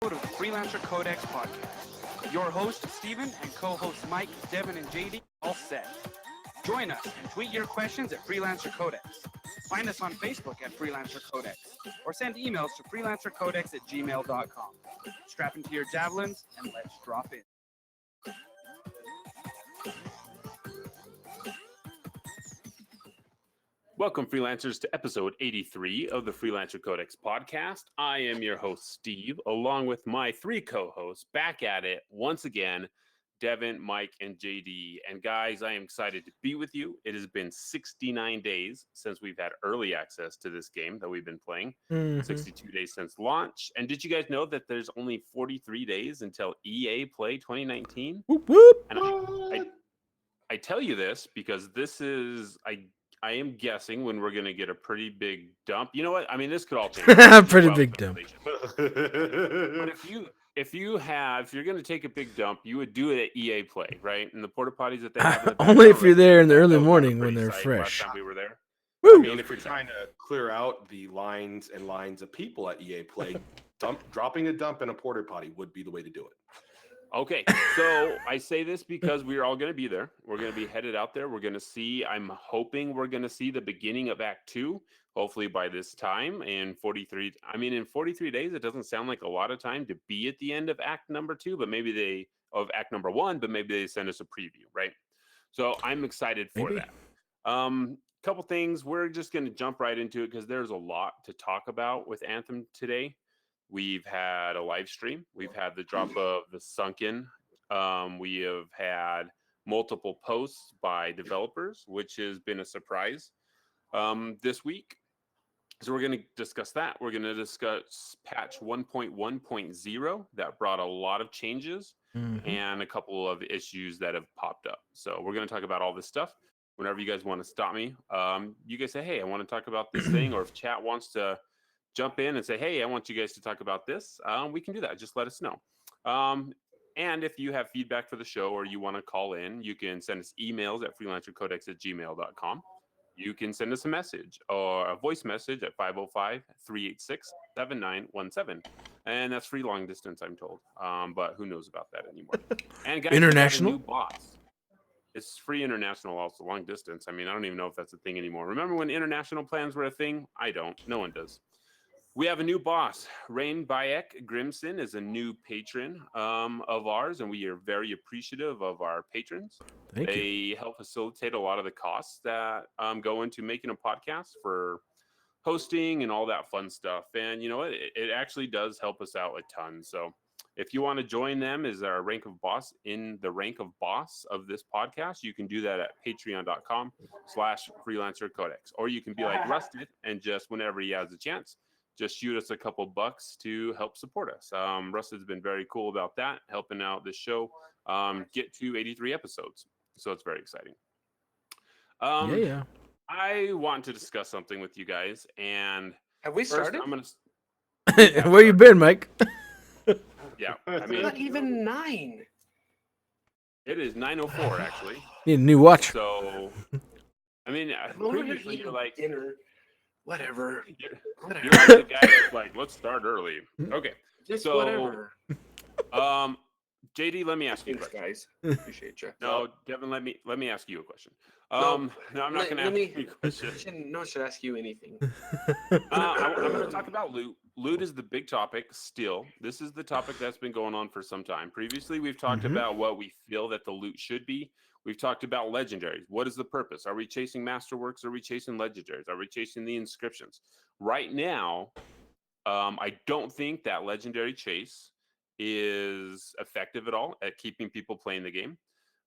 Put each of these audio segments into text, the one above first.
of the Freelancer Codex podcast. Your host, Steven, and co-hosts Mike, Devon, and JD, all set. Join us and tweet your questions at Freelancer Codex. Find us on Facebook at Freelancer Codex, or send emails to freelancercodex@gmail.com. Strap into your javelins, and let's drop in. Welcome, freelancers, to episode 83 of the Freelancer Codex podcast. I am your host, Steve, along with my three co-hosts, back at it once again, Devon, Mike, and JD. And guys, I am excited to be with you. It has been 69 days since we've had early access to this game that we've been playing, 62 days since launch. And did you guys know that there's only 43 days until EA Play 2019? Whoop, whoop. And I tell you this because this is... I am guessing when we're going to get a pretty big dump. You know what? I mean, this could all change. Pretty big dump. But if you're going to take a big dump, you would do it at EA Play, right? And the porta potties that they have. Only if you're there in the early morning when they're fresh. Last time we were there. I mean, if you're trying to clear out the lines and lines of people at EA Play, dropping a dump in a porta potty would be the way to do it. Okay, so I say this because we're all going to be there. We're going to be headed out there. We're going to see, I'm hoping we're going to see the beginning of Act 2, hopefully by this time. In 43 days, it doesn't sound like a lot of time to be at the end of Act number 2, but maybe Act number 1, but maybe they send us a preview, right? So I'm excited for that. Couple things, we're just going to jump right into it because there's a lot to talk about with Anthem today. We've had a live stream. We've had the drop of the Sunken. We have had multiple posts by developers, which has been a surprise this week. So we're going to discuss that. We're going to discuss patch 1.1.0 that brought a lot of changes and a couple of issues that have popped up. So we're going to talk about all this stuff. Whenever you guys want to stop me, you guys say, hey, I want to talk about this thing, or if chat wants to jump in and say, hey, I want you guys to talk about this, we can do that. Just let us know. And if you have feedback for the show or you want to call in, you can send us emails at freelancercodex@gmail.com. You can send us a message or a voice message at 505-386-7917. And that's free long distance, I'm told. But who knows about that anymore? And guys, international? We have a new boss. It's free international, also long distance. I mean, I don't even know if that's a thing anymore. Remember when international plans were a thing? I don't. No one does. We have a new boss. Rain Bayek Grimson is a new patron of ours, and we are very appreciative of our patrons. They help facilitate a lot of the costs that go into making a podcast for hosting and all that fun stuff. And you know what? It actually does help us out a ton. So if you want to join them as our rank of boss in the rank of boss of this podcast, you can do that at patreon.com/freelancercodex. Or you can be like Rusted and just whenever he has a chance, just shoot us a couple bucks to help support us. Rusted's been very cool about that, helping out this show get to 83 episodes. So it's very exciting. Yeah. I want to discuss something with you guys. And have we started? I'm gonna... Where you been, Mike? Yeah, I mean, not even 9. It is 9:04 actually. Need a new watch. So, I mean, previously you're like dinner, whatever. You're like the guy that's like, let's start early. Okay, Just so whatever. JD, let me ask you a Thanks, question. guys. Appreciate you. No, Devon, let me ask you a question. No, No, I'm not going to ask you a question. No one should ask you anything. I'm going to talk about loot. Loot is the big topic still. This is the topic that's been going on for some time. Previously, we've talked about what we feel that the loot should be. We've talked about legendaries. What is the purpose? Are we chasing masterworks? Are we chasing legendaries? Are we chasing the inscriptions? Right now, I don't think that legendary chase is effective at all at keeping people playing the game.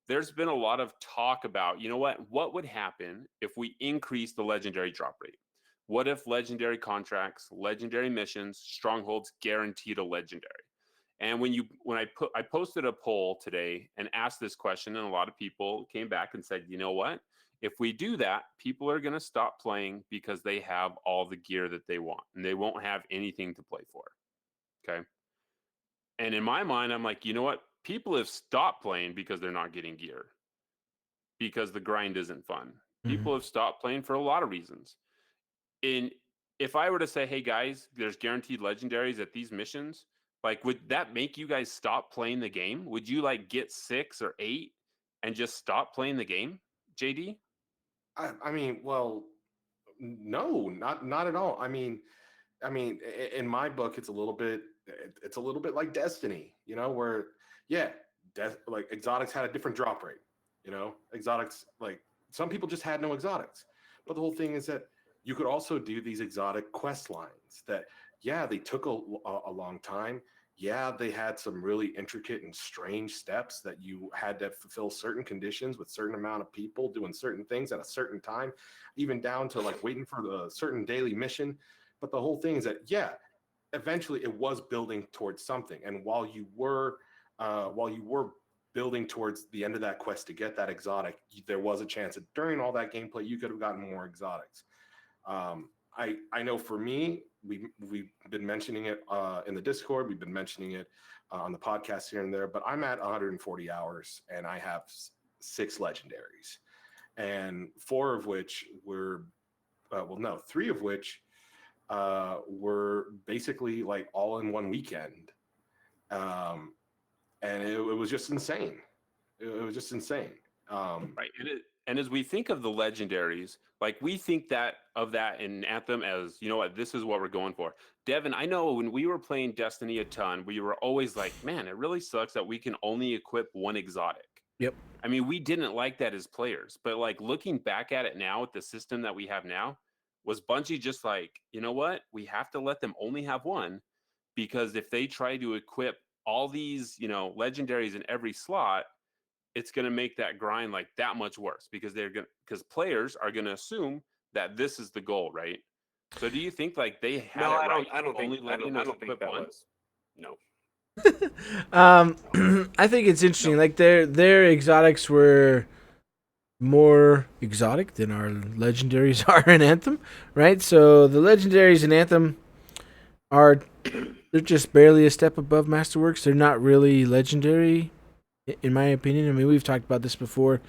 There's been a lot of talk about, you know what would happen if we increase the legendary drop rate? What if legendary contracts, legendary missions, strongholds guaranteed a legendary? And I posted a poll today and asked this question, and a lot of people came back and said, you know what? If we do that, people are going to stop playing because they have all the gear that they want, and they won't have anything to play for. Okay. And in my mind, I'm like, you know what? People have stopped playing because they're not getting gear, because the grind isn't fun. People have stopped playing for a lot of reasons. If I were to say, hey guys, there's guaranteed legendaries at these missions, like, would that make you guys stop playing the game? Would you like get 6 or 8 and just stop playing the game, JD? I mean, well, no, not at all. In my book, it's a little bit like Destiny, where yeah, like exotics had a different drop rate. Exotics, like some people just had no exotics, but the whole thing is that you could also do these exotic quest lines that, yeah, they took a long time. Yeah, they had some really intricate and strange steps that you had to fulfill certain conditions with certain amount of people doing certain things at a certain time, even down to like waiting for the certain daily mission. But the whole thing is that, yeah, eventually it was building towards something. And while you were building towards the end of that quest to get that exotic, there was a chance that during all that gameplay you could have gotten more exotics. I know for me, we've been mentioning it in the Discord. We've been mentioning it on the podcast here and there. But I'm at 140 hours, and I have 6 legendaries, and 4 of which were, no, 3 of which were basically like all in one weekend, and it was just insane. It was just insane. Right. And as we think of the legendaries, like we think that of that in Anthem as, you know what, this is what we're going for. Devon, I know when we were playing Destiny a ton, we were always like, man, it really sucks that we can only equip one exotic. Yep. I mean, we didn't like that as players, but like looking back at it now with the system that we have now, was Bungie just like, you know what, we have to let them only have one, because if they try to equip all these, legendaries in every slot, it's going to make that grind like that much worse, because players are going to assume that this is the goal, right? So do you think like they had No, it right? I don't think. Only I letting don't, I us don't think equip that one? was. No. I think it's interesting. Like their exotics were more exotic than our legendaries are in Anthem, right? So the legendaries in Anthem they're just barely a step above Masterworks. They're not really legendary, in my opinion. I mean, we've talked about this before,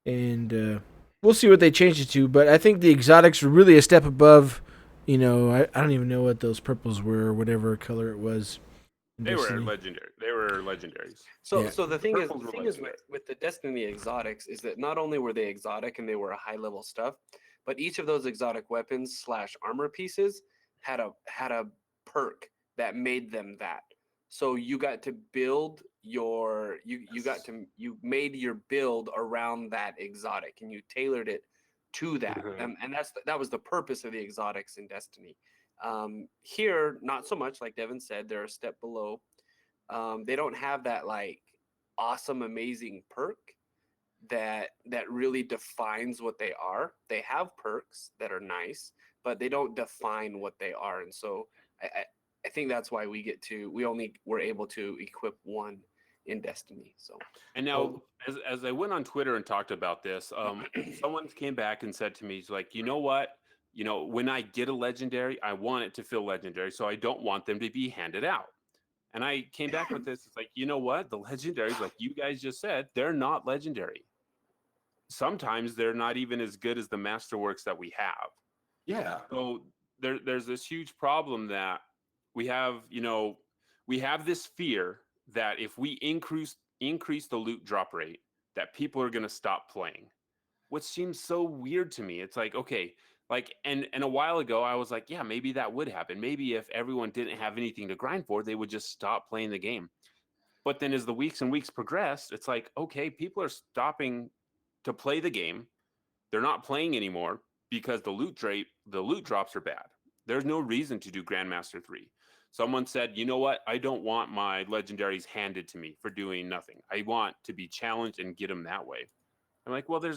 and we'll see what they change it to. But I think the exotics were really a step above. I don't even know what those purples were, or whatever color it was. They were legendary. They were legendaries. Yeah. So the thing is, purples were legendary. with the Destiny exotics is that not only were they exotic and they were a high level stuff, but each of those exotic weapons / armor pieces had a perk that made them that. So you got to build you made your build around that exotic, and you tailored it to that. Mhm. And that was the purpose of the exotics in Destiny. Here, not so much. Like Devon said, they're a step below. They don't have that like awesome, amazing perk that really defines what they are. They have perks that are nice, but they don't define what they are. And so I think that's why we only were able to equip one in Destiny. So, And now, as I went on Twitter and talked about this, someone came back and said to me, he's like, you know what? When I get a legendary, I want it to feel legendary, so I don't want them to be handed out. And I came back with this. It's like, you know what? The legendaries, like you guys just said, they're not legendary. Sometimes they're not even as good as the masterworks that we have. Yeah. So there's this huge problem that we have, we have this fear that if we increase the loot drop rate, that people are going to stop playing, which seems so weird to me. It's like, okay, like, and a while ago I was like, yeah, maybe that would happen. Maybe if everyone didn't have anything to grind for, they would just stop playing the game. But then as the weeks and weeks progressed, it's like, okay, people are stopping to play the game. They're not playing anymore because the loot drops are bad. There's no reason to do Grandmaster 3. Someone said, you know what? I don't want my legendaries handed to me for doing nothing. I want to be challenged and get them that way. I'm like, well, do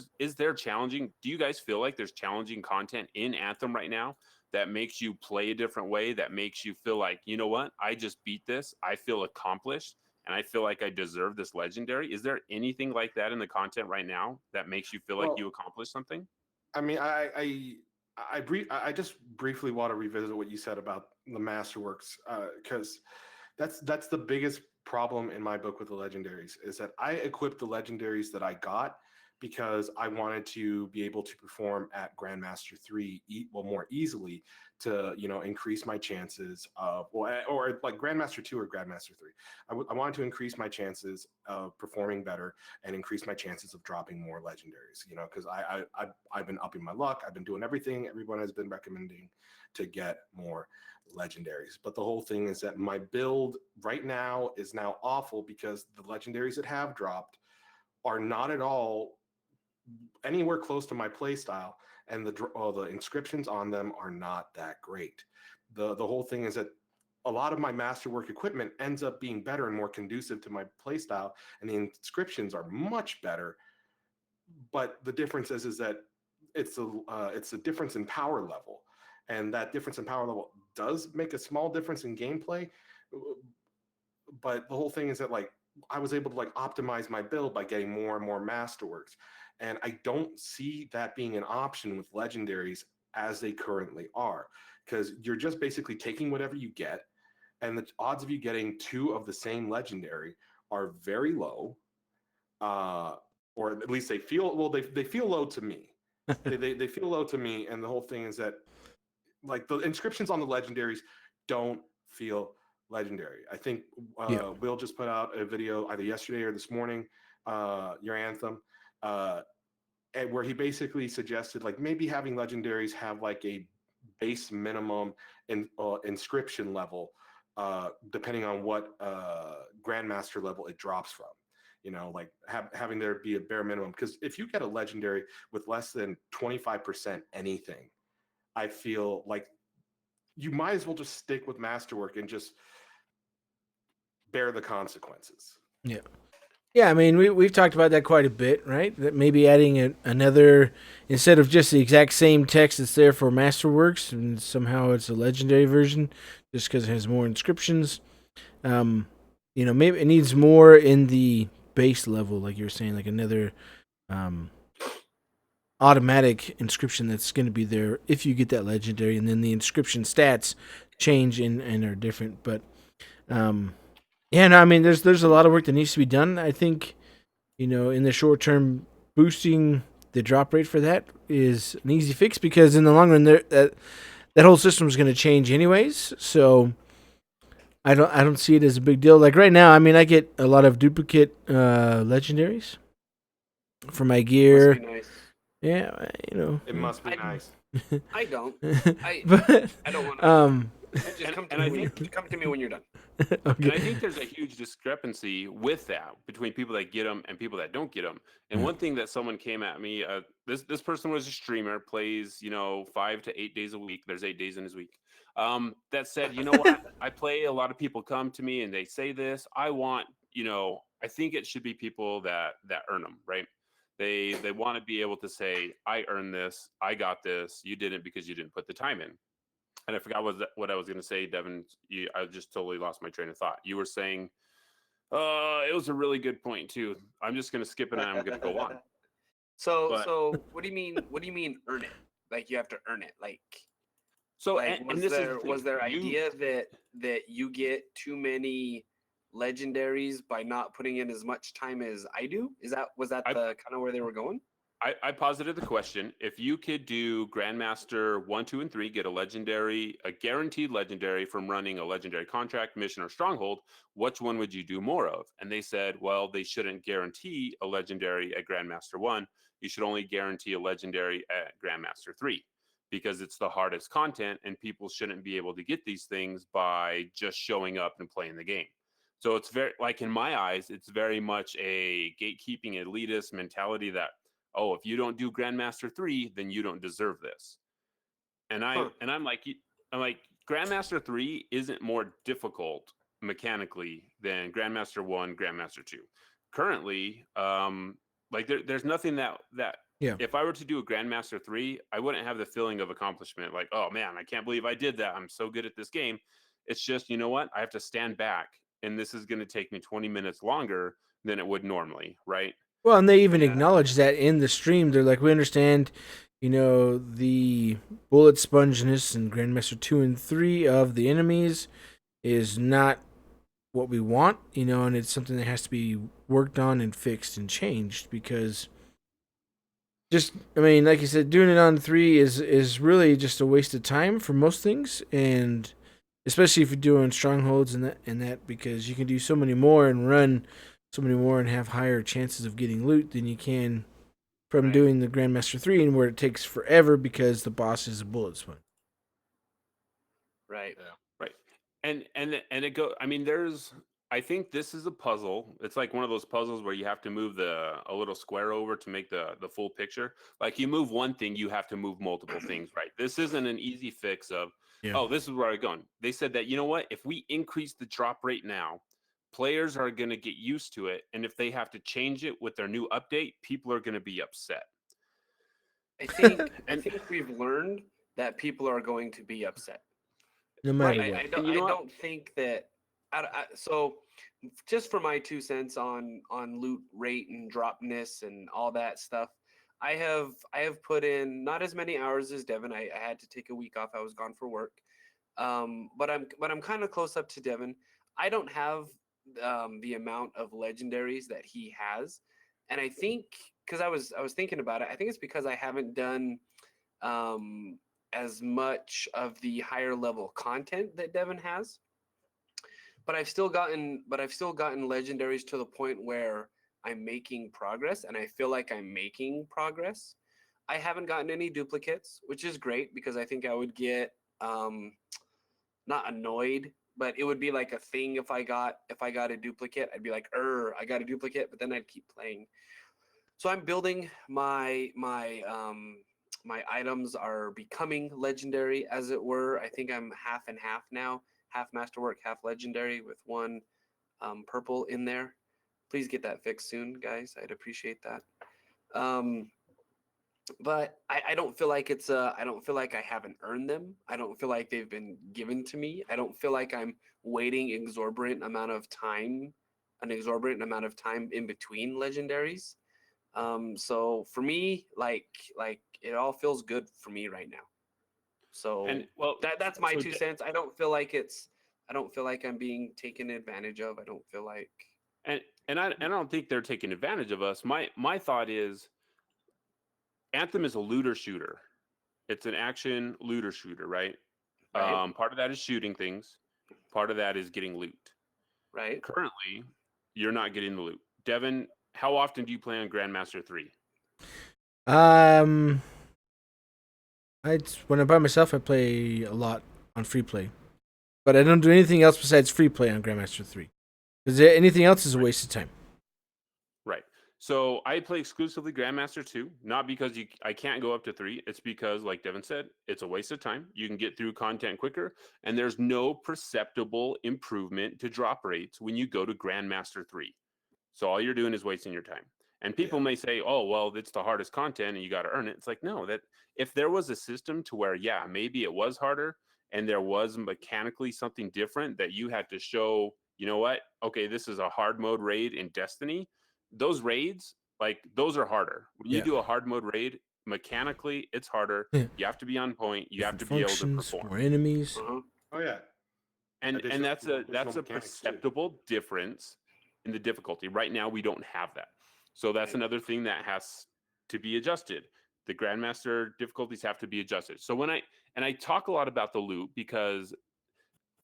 you guys feel like there's challenging content in Anthem right now that makes you play a different way, that makes you feel like, you know what? I just beat this. I feel accomplished, and I feel like I deserve this legendary. Is there anything like that in the content right now that makes you feel like you accomplished something? I mean, I just briefly want to revisit what you said about the Masterworks, because that's the biggest problem in my book with the legendaries, is that I equipped the legendaries that I got because I wanted to be able to perform at Grandmaster 3 more easily to, increase my chances of, or like Grandmaster 2 or Grandmaster 3. I wanted to increase my chances of performing better and increase my chances of dropping more legendaries, because I've been upping my luck. I've been doing everything everyone has been recommending to get more legendaries. But the whole thing is that my build right now is now awful because the legendaries that have dropped are not at all anywhere close to my playstyle, and the inscriptions on them are not that great. The whole thing is that a lot of my masterwork equipment ends up being better and more conducive to my playstyle, and the inscriptions are much better. But the difference is that it's a difference in power level, and that difference in power level does make a small difference in gameplay. But the whole thing is that like I was able to like optimize my build by getting more and more masterworks, and I don't see that being an option with legendaries as they currently are, because you're just basically taking whatever you get, and the odds of you getting two of the same legendary are very low, or at least they feel they feel low to me. They feel low to me, and the whole thing is that like the inscriptions on the legendaries don't feel legendary. I think Will just put out a video either yesterday or this morning, your Anthem, where he basically suggested like maybe having legendaries have like a base minimum inscription level, depending on what Grandmaster level it drops from. Like having there be a bare minimum, because if you get a legendary with less than 25% anything, I feel like you might as well just stick with masterwork and just bear the consequences. Yeah. Yeah, I mean, we've talked about that quite a bit, right? That maybe adding another, instead of just the exact same text that's there for Masterworks, and somehow it's a legendary version, just because it has more inscriptions. Maybe it needs more in the base level, like you were saying, like another automatic inscription that's going to be there if you get that legendary, and then the inscription stats change and are different. But yeah, no, I mean, there's a lot of work that needs to be done. I think, in the short term, boosting the drop rate for that is an easy fix, because in the long run, that whole system is going to change anyways. So I don't see it as a big deal. Like right now, I mean, I get a lot of duplicate legendaries for my gear. Must be nice. Yeah, It must be nice. I don't. But I don't want to. Just come and to me when you're done. okay. And I think there's a huge discrepancy with that between people that get them and people that don't get them. And one thing that someone came at me, this person was a streamer, plays 5 to 8 days a week. There's 8 days in his week. That said, you know what? I play. A lot of people come to me and they say this. I want, I think it should be people that earn them, right? They want to be able to say, I earned this. I got this. You didn't because you didn't put the time in. And I forgot what I was going to say, Devon. I just totally lost my train of thought. You were saying, it was a really good point too. I'm just going to skip it and I'm going to go on. So what do you mean? What do you mean earn it? Like you have to earn it? Like was there idea that you get too many legendaries by not putting in as much time as I do? Was that the kind of where they were going? I posited the question: if you could do Grandmaster 1, 2, and 3, get a guaranteed legendary from running a legendary contract, mission, or stronghold, which one would you do more of? And they said, well, they shouldn't guarantee a legendary at Grandmaster 1. You should only guarantee a legendary at Grandmaster 3, because it's the hardest content, and people shouldn't be able to get these things by just showing up and playing the game. So it's very, like in my eyes, it's very much a gatekeeping elitist mentality that, oh, if you don't do Grandmaster 3, then you don't deserve this. And I'm like Grandmaster 3 isn't more difficult mechanically than Grandmaster 1, Grandmaster 2. Currently, there's nothing that if I were to do a Grandmaster 3, I wouldn't have the feeling of accomplishment. Like, oh man, I can't believe I did that. I'm so good at this game. It's just, you know what? I have to stand back, and this is going to take me 20 minutes longer than it would normally, right? Well, and they even acknowledge that in the stream. They're like, we understand, the bullet spongeness in Grandmaster 2 and 3 of the enemies is not what we want, and it's something that has to be worked on and fixed and changed, because just I mean, like you said, doing it on 3 is really just a waste of time for most things, and especially if you're doing strongholds and that because you can do so many more and run so many more and have higher chances of getting loot than you can from Right. doing the Grandmaster 3 and where it takes forever because the boss is a bullet sponge. Right. Right. And it go I mean there's I think this is a puzzle. It's like one of those puzzles where you have to move a little square over to make the full picture. Like you move one thing, you have to move multiple things, right? This isn't an easy fix of, Yeah. oh, this is where I'm going. They said that, you know what? If we increase the drop rate now, players are going to get used to it, and if they have to change it with their new update, people are going to be upset. I think And we've learned that people are going to be upset. No matter Right. what. I don't And you know what? don't think that. So, just for my 2 cents on loot rate and dropness and all that stuff, I have put in not as many hours as Devin. I had to take a week off. I was gone for work. But I'm kind of close up to Devin. I don't have the amount of legendaries that he has, and I think because I was thinking about it, I think it's because I haven't done as much of the higher level content that Devin has. But I've still gotten legendaries to the point where I'm making progress, and I feel like I'm making progress. I haven't gotten any duplicates, which is great because I think I would get um, not annoyed, but it would be like a thing if I got a duplicate. I'd be like, I got a duplicate," but then I'd keep playing. So I'm building my items are becoming legendary, as it were. I think I'm half and half now, half masterwork, half legendary, with one purple in there. Please get that fixed soon, guys. I'd appreciate that. Um, but I don't feel like I don't feel like I haven't earned them. I don't feel like they've been given to me. I don't feel like I'm waiting an exorbitant amount of time in between legendaries. So for me, like it all feels good for me right now. So and well, that's my so 2 cents. I don't feel like I'm being taken advantage of. I don't feel like and I don't think they're taking advantage of us. My thought is Anthem is a looter shooter. It's an action looter shooter, right? right, Part of that is shooting things. Part of that is getting loot. right. Currently, you're not getting the loot. Devin, how often do you play on Grandmaster 3? Um, when I'm by myself, I play a lot on free play, but I don't do anything else besides free play on Grandmaster 3. Because anything else is a waste of time. Right. So I play exclusively Grandmaster 2, not because I can't go up to 3. It's because, like Devin said, it's a waste of time. You can get through content quicker, and there's no perceptible improvement to drop rates when you go to Grandmaster 3. So all you're doing is wasting your time. And people may say, "Oh, well, it's the hardest content and you got to earn it." It's like, no, that if there was a system to where, yeah, maybe it was harder and there was mechanically something different that you had to show, you know what? Okay, this is a hard mode raid in Destiny. Those raids, like those are harder. When you Yeah. do a hard mode raid, mechanically, it's harder. Yeah. You have to be on point. You have Different to be able to functions, perform. more enemies. Uh-huh. Oh yeah. And that's a Additional mechanics, too. perceptible difference in the difficulty. Right now we don't have that, so that's Right. another thing that has to be adjusted. The Grandmaster difficulties have to be adjusted. So when I talk a lot about the loot because,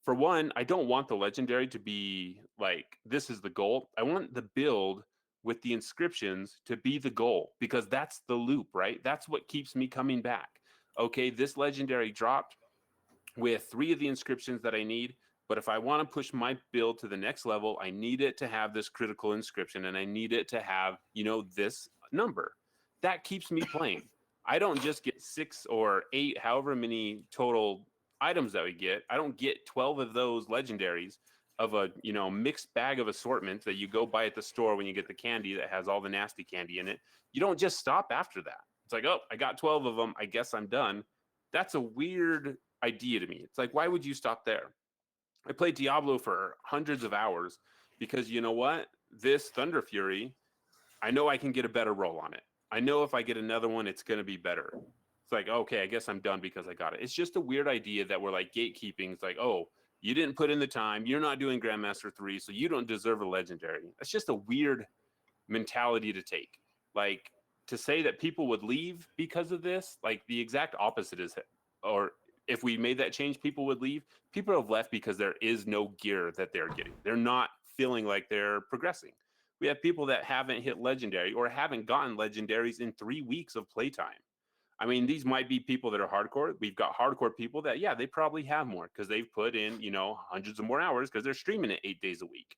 for one, I don't want the legendary to be like this is the goal. I want the build with the inscriptions to be the goal because that's the loop, right? That's what keeps me coming back. Okay, this legendary dropped with 3 of the inscriptions that I need. But if I want to push my build to the next level, I need it to have this critical inscription and I need it to have, this number. That keeps me playing. I don't just get 6 or 8, however many total items that we get. I don't get 12 of those legendaries of a, mixed bag of assortments that you go buy at the store when you get the candy that has all the nasty candy in it. You don't just stop after that. It's like, oh, I got 12 of them. I guess I'm done. That's a weird idea to me. It's like, why would you stop there? I played Diablo for hundreds of hours because you know what? This Thunder Fury, I know I can get a better roll on it. I know if I get another one, it's going to be better. It's like, okay, I guess I'm done because I got it. It's just a weird idea that we're like gatekeeping. It's like, oh, you didn't put in the time. You're not doing Grandmaster 3, so you don't deserve a legendary. That's just a weird mentality to take. Like, to say that people would leave because of this, like the exact opposite is, or if we made that change, people would leave. People have left because there is no gear that they're getting. They're not feeling like they're progressing. We have people that haven't hit legendary or haven't gotten legendaries in 3 weeks of playtime. I mean, these might be people that are hardcore. We've got hardcore people that, yeah, they probably have more because they've put in, hundreds of more hours because they're streaming it 8 days a week.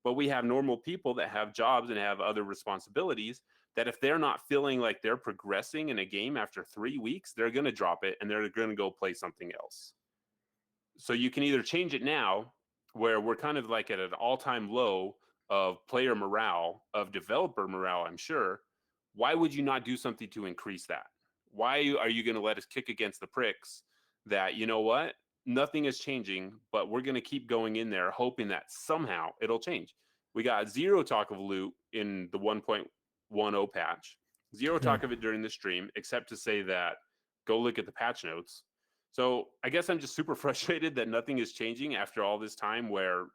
But we have normal people that have jobs and have other responsibilities that if they're not feeling like they're progressing in a game after 3 weeks, they're going to drop it and they're going to go play something else. So you can either change it now, where we're kind of like at an all-time low of player morale, of developer morale, I'm sure. Why would you not do something to increase that? Why are you going to let us kick against the pricks that, you know what? Nothing is changing, but we're going to keep going in there hoping that somehow it'll change. We got zero talk of loot in the 1.10 patch, zero talk of it during the stream, except to say that go look at the patch notes. So I guess I'm just super frustrated that nothing is changing after all this time, where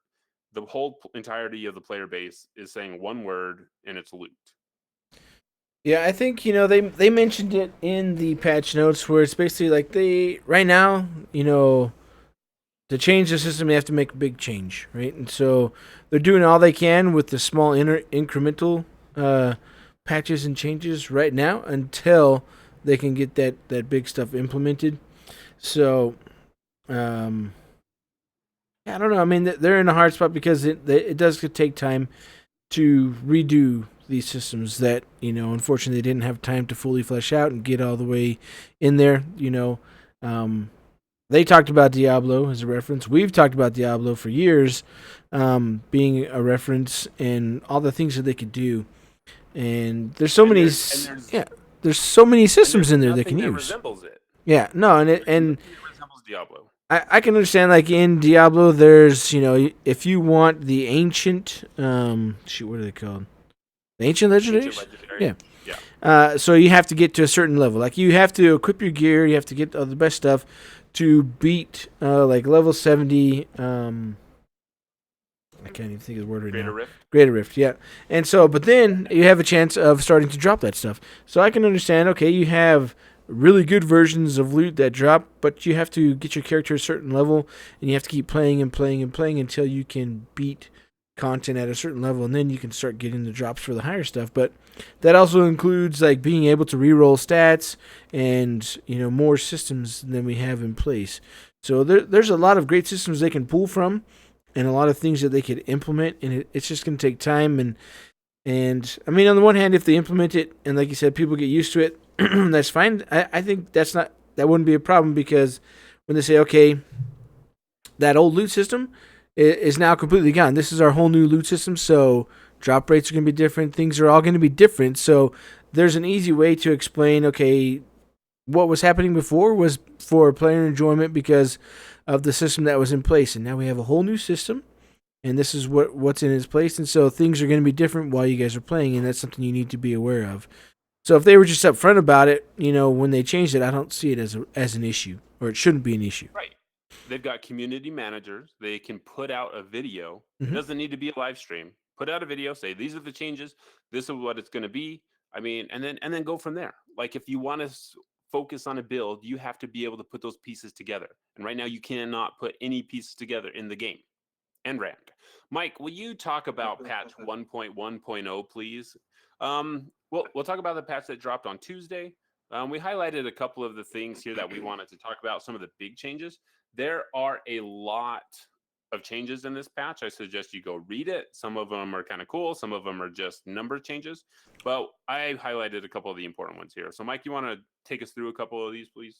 the whole entirety of the player base is saying one word and it's loot. Yeah, I think they mentioned it in the patch notes where it's basically like they right now to change the system, they have to make a big change, right? And so they're doing all they can with the small incremental patches and changes right now until they can get that big stuff implemented. So, I don't know. I mean, they're in a hard spot because it does take time to redo these systems that unfortunately they didn't have time to fully flesh out and get all the way in there. They talked about Diablo as a reference. We've talked about Diablo for years, being a reference and all the things that they could do. And there's so many systems in there they can use. Resembles it. Yeah, no, and it resembles Diablo. I can understand, like in Diablo, there's if you want the ancient what are they called? The ancient legendaries? Yeah. So you have to get to a certain level. Like you have to equip your gear, you have to get all the best stuff to beat like level 70. I can't even think of the word right now. Greater Rift, yeah. And so, but then you have a chance of starting to drop that stuff. So I can understand. Okay, you have really good versions of loot that drop, but you have to get your character a certain level, and you have to keep playing and playing and playing until you can beat content at a certain level, and then you can start getting the drops for the higher stuff. But that also includes like being able to reroll stats and more systems than we have in place. So there's a lot of great systems they can pull from, and a lot of things that they could implement, and it's just going to take time. And I mean, on the one hand, if they implement it and like you said, people get used to it, that's fine. I think that wouldn't be a problem, because when they say, okay, that old loot system is now completely gone. This is our whole new loot system, so drop rates are going to be different. Things are all going to be different. So there's an easy way to explain, okay, what was happening before was for player enjoyment because of the system that was in place. And now we have a whole new system, and this is what's in its place. And so things are going to be different while you guys are playing, and that's something you need to be aware of. So if they were just upfront about it, when they changed it, I don't see it as an issue, or it shouldn't be an issue. Right. They've got community managers. They can put out a video. Mm-hmm. It doesn't need to be a live stream. Put out a video, say these are the changes, this is what it's going to be. I mean, and then go from there. Like if you want to focus on a build, you have to be able to put those pieces together. And right now you cannot put any pieces together in the game. And Rand. Mike, will you talk about patch 1.1.0, please? We'll talk about the patch that dropped on Tuesday. We highlighted a couple of the things here that we wanted to talk about, some of the big changes. There are a lot of changes in this patch. I suggest you go read it. Some of them are kind of cool. Some of them are just number changes. But I highlighted a couple of the important ones here. So, Mike, you want to take us through a couple of these, please?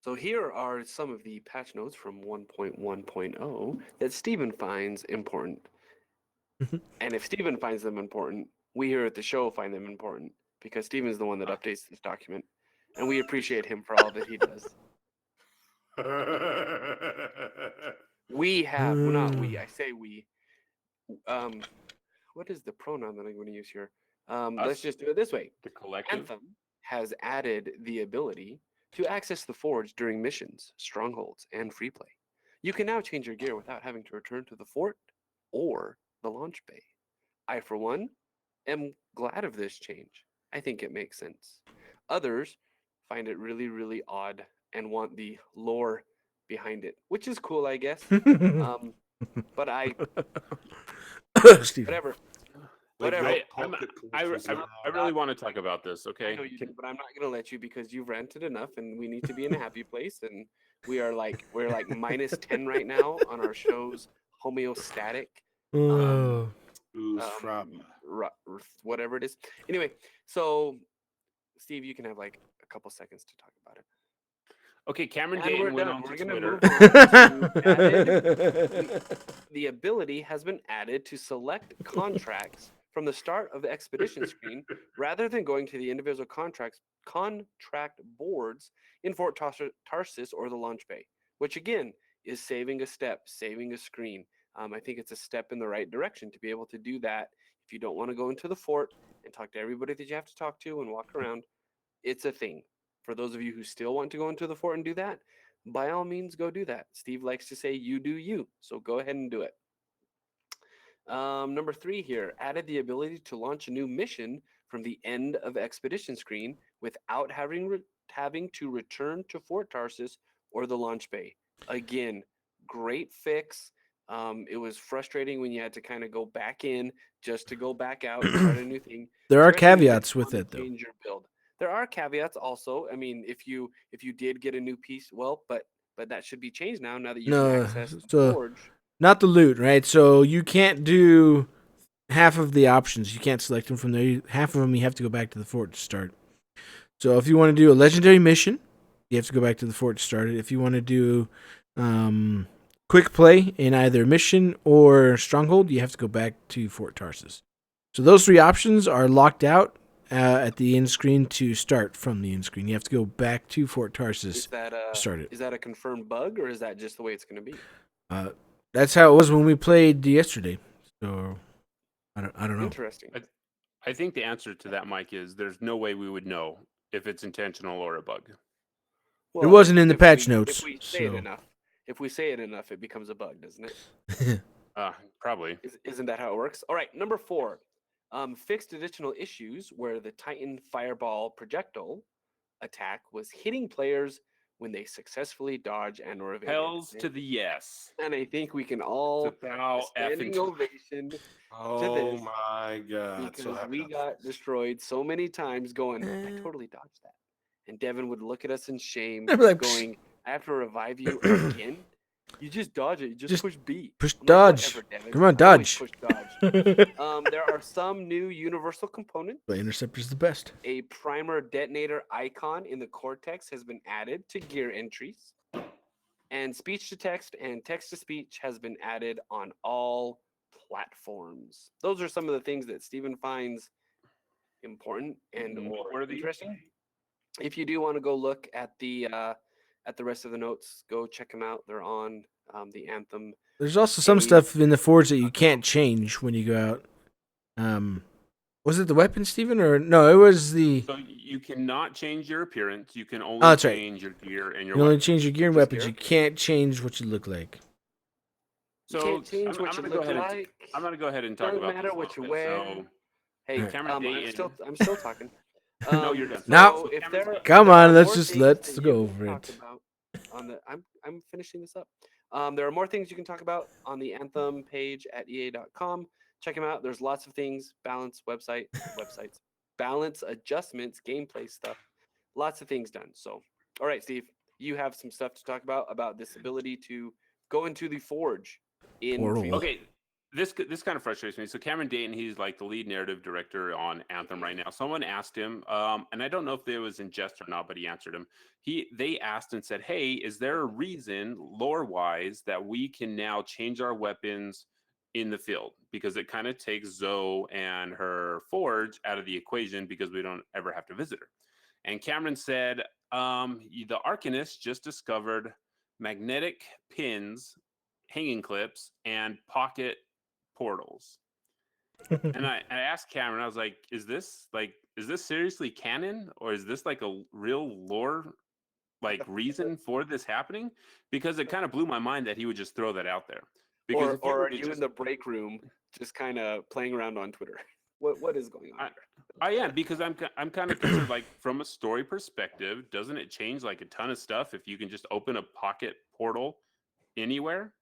So here are some of the patch notes from 1.1.0 that Steven finds important. And if Steven finds them important, we here at the show find them important, because Steven's the one that updates this document, and we appreciate him for all that he does. We have, well, not we, I say we. What is the pronoun that I'm going to use here? Let's just do it this way. The collective. Anthem has added the ability to access the forge during missions, strongholds, and free play. You can now change your gear without having to return to the fort or the launch bay. I, for one, am glad of this change. I think it makes sense. Others find it really, really odd and want the lore behind it, which is cool, I guess. But Steve. whatever. Like Whatever. real I'm, pocket I, collectors I, now. I really want to talk about this. I Okay. know you do, but I'm not gonna let you because you've ranted enough, and we need to be in a happy place. And we're like -10 right now on our show's homeostatic, um, Oh. From whatever it is. Anyway, so Steve, you can have like a couple seconds to talk about it. Okay. Cameron And we're Dayton went done. on We're to gonna Twitter. move on to added. The ability has been added to select contracts from the start of the expedition screen rather than going to the individual contract boards in Fort Tarsis or the launch bay, which again is saving a step, saving a screen. I think it's a step in the right direction to be able to do that. If you don't want to go into the fort and talk to everybody that you have to talk to and walk around, it's a thing. For those of you who still want to go into the fort and do that, by all means, go do that. Steve likes to say, you do you. So go ahead and do it. Number 3 here, added the ability to launch a new mission from the end of expedition screen without having to return to Fort Tarsis or the launch bay. Again, great fix. It was frustrating when you had to kind of go back in just to go back out and start a new thing. There are especially when you caveats with wanna it, though. change your build. There are caveats also. I mean, if you did get a new piece, well, but that should be changed now. Now that you can No, access the so forge. not the loot, right? So you can't do half of the options. You can't select them from there. Half of them you have to go back to the fort to start. So if you want to do a legendary mission, you have to go back to the fort to start it. If you want to do quick play in either mission or stronghold, you have to go back to Fort Tarsis. So those 3 options are locked out at the end screen to start from the end screen. You have to go back to Fort Tarsis Is that to start it. is that a confirmed bug or is that just the way it's going to be? That's how it was when we played yesterday. So I don't know. Interesting. I think the answer to that, Mike, is there's no way we would know if it's intentional or a bug. It wasn't in the if patch we- notes, If we say it so- enough, it becomes a bug, doesn't it? Probably. Isn't that how it works? All right, number 4, fixed additional issues where the Titan Fireball projectile attack was hitting players when they successfully dodge and or evade. Hells to the yes. And I think we can all It's about standing effing- ovation oh this, my god! So because happy we about got this. destroyed so many times going, I totally dodged that. And Devin would look at us in shame, I'd be like, going, I have to revive you again? You just dodge it. You just push B. Push I'm like, dodge. "Whatever, Devin. Come on, I always dodge." push dodge. There are some new universal components. But Interceptor's the best. A primer detonator icon in the Cortex has been added to gear entries. And speech to text and text to speech has been added on all platforms. Those are some of the things that Stephen finds important and or interesting. If you do want to go look at the rest of the notes, go check them out. They're on the Anthem. There's also some Hey. stuff in the forge that you can't change when you go out. Was it the weapon, Steven? Or no, it was the... So you cannot change your appearance. You can only that's right. change your gear and your You only weapons. change your gear and Just weapons. gear? You can't change what you look like. You So can't change I'm what you gonna go look ahead like. I'm going to go ahead and talk Doesn't about matter this what a you little bit. wear. So Hey, Alright. Cameron I'm Dayton. still talking. No, you're done. Now- So if Cameron's there, done. Come there on, are let's more just- things let's that go you over can talk it. about on the, I'm finishing this up. There are more things you can talk about on the Anthem page at ea.com. Check them out. There's lots of things. Balance websites, balance adjustments, gameplay stuff. Lots of things done. So, all right, Steve, you have some stuff to talk about this ability to go into the forge in Portal. Freelancer. Okay, this kind of frustrates me. So Cameron Dayton, he's like the lead narrative director on Anthem right now. Someone asked him, and I don't know if it was in jest or not, but he answered him. They asked and said, "Hey, is there a reason, lore-wise, that we can now change our weapons in the field? Because it kind of takes Zoe and her forge out of the equation because we don't ever have to visit her." And Cameron said, "The Arcanist just discovered magnetic pins, hanging clips, and pocket portals." And I asked Cameron, I was like, is this seriously canon, or is this like a real lore reason for this happening? Because it kind of blew my mind that he would just throw that out there. Because Or if you were are to you in the break room just kind of playing around on Twitter? What is going on here? I am, because I'm kind of concerned, like, from a story perspective, doesn't it change like a ton of stuff if you can just open a pocket portal anywhere?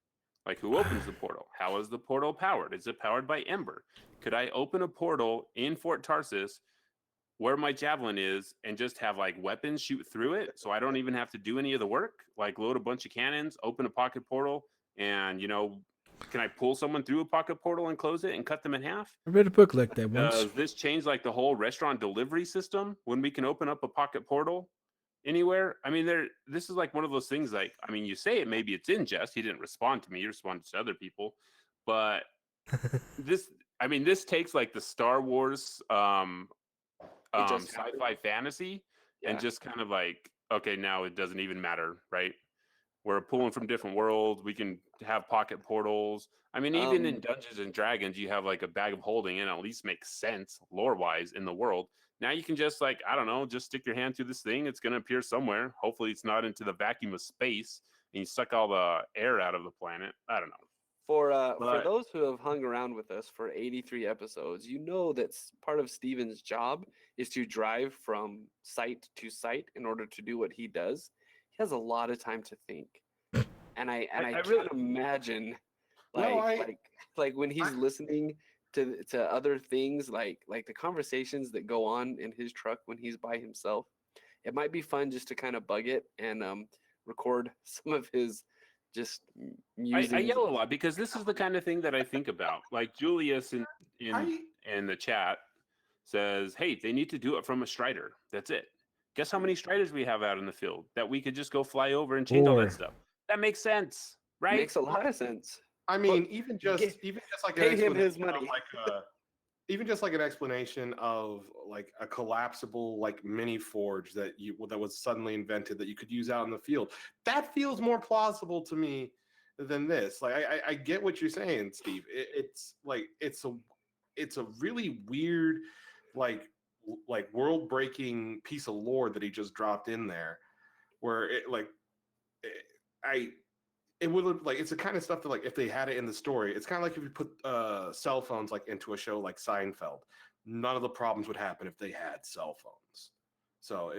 Like, who opens the portal? How is the portal powered? Is it powered by Ember? Could I open a portal in Fort Tarsus where my javelin is and just have like weapons shoot through it, so I don't even have to do any of the work? Like, load a bunch of cannons, open a pocket portal, and can I pull someone through a pocket portal and close it and cut them in half? I read a book like that once. Does this change like the whole restaurant delivery system when we can open up a pocket portal anywhere? I mean, this is like one of those things, like, I mean, you say it, maybe it's in jest. He didn't respond to me, he responded to other people. But this takes like the Star Wars sci-fi fantasy and just kind of like, okay, now it doesn't even matter, right? We're pulling from different worlds. We can have pocket portals. I mean, even in Dungeons and Dragons, you have like a bag of holding, and it at least makes sense lore-wise in the world. Now you can just, like, I don't know, just stick your hand through this thing. It's going to appear somewhere. Hopefully it's not into the vacuum of space and you suck all the air out of the planet. I don't know. For those who have hung around with us for 83 episodes, you know that part of Steven's job is to drive from site to site in order to do what he does. He has a lot of time to think, and I can't imagine like when he's listening to other things, like the conversations that go on in his truck when he's by himself. It might be fun just to kind of bug it and record some of his just musings. I yell a lot because this is the kind of thing that I think about. Like, Julius in the chat says, hey, they need to do it from a Strider. That's it. Guess how many Striders we have out in the field that we could just go fly over and change all that stuff. That makes sense, right? Makes a lot of sense. I mean, even just like pay him his money. Even just like an explanation of like a collapsible like mini forge that was suddenly invented that you could use out in the field. That feels more plausible to me than this. Like, I get what you're saying, Steve. It's a really weird like world-breaking piece of lore that he just dropped in there, where it would, like, it's the kind of stuff that, like, if they had it in the story, it's kind of like if you put cell phones like into a show like Seinfeld, none of the problems would happen if they had cell phones. So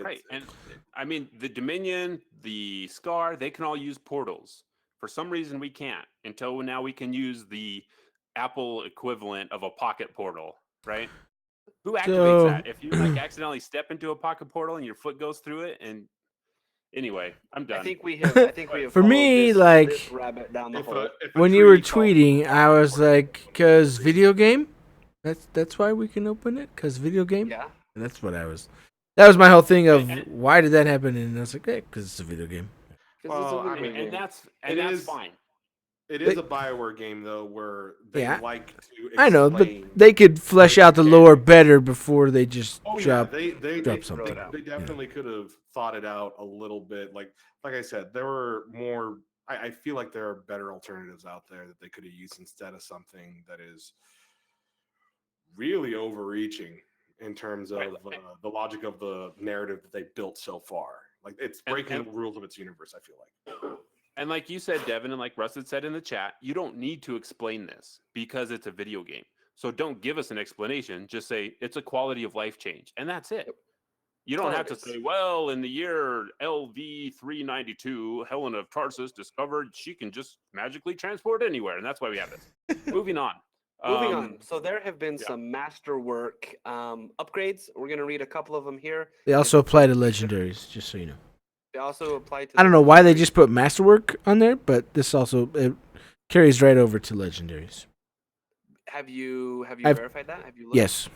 I mean, the Dominion, the Scar, they can all use portals. For some reason, we can't until now. We can use the Apple equivalent of a pocket portal, right? Who activates that? If you like accidentally step into a pocket portal and your foot goes through it, and anyway, I'm done. I think we have For me, this rabbit down the hole. When you were tweeting, I was like, "Cause video game." That's why we can open it. Cause video game. Yeah. And that's what I was. That was my whole thing of why did that happen, and I was like, because it's a video game. And that's fine. It is a BioWare game, though, where they like to explain. I know, but they could flesh out the lore better before they just drop something. They definitely could have thought it out a little bit. Like I said, there were more. I feel like there are better alternatives out there that they could have used instead of something that is really overreaching in terms of the logic of the narrative that they built so far. Like, it's breaking the rules of its universe, I feel like. And like you said, Devon, and like Russ had said in the chat, you don't need to explain this because it's a video game. So don't give us an explanation. Just say it's a quality of life change, and that's it. You don't have to say, well, in the year LV 392, Helen of Tarsus discovered she can just magically transport anywhere, and that's why we have this. Moving on. Moving on. So there have been some masterwork upgrades. We're going to read a couple of them here. They also apply to legendaries, just so you know. They also apply to. I don't know why they just put masterwork on there, but this also it carries right over to legendaries. Have you verified that? Have you looked? Yes.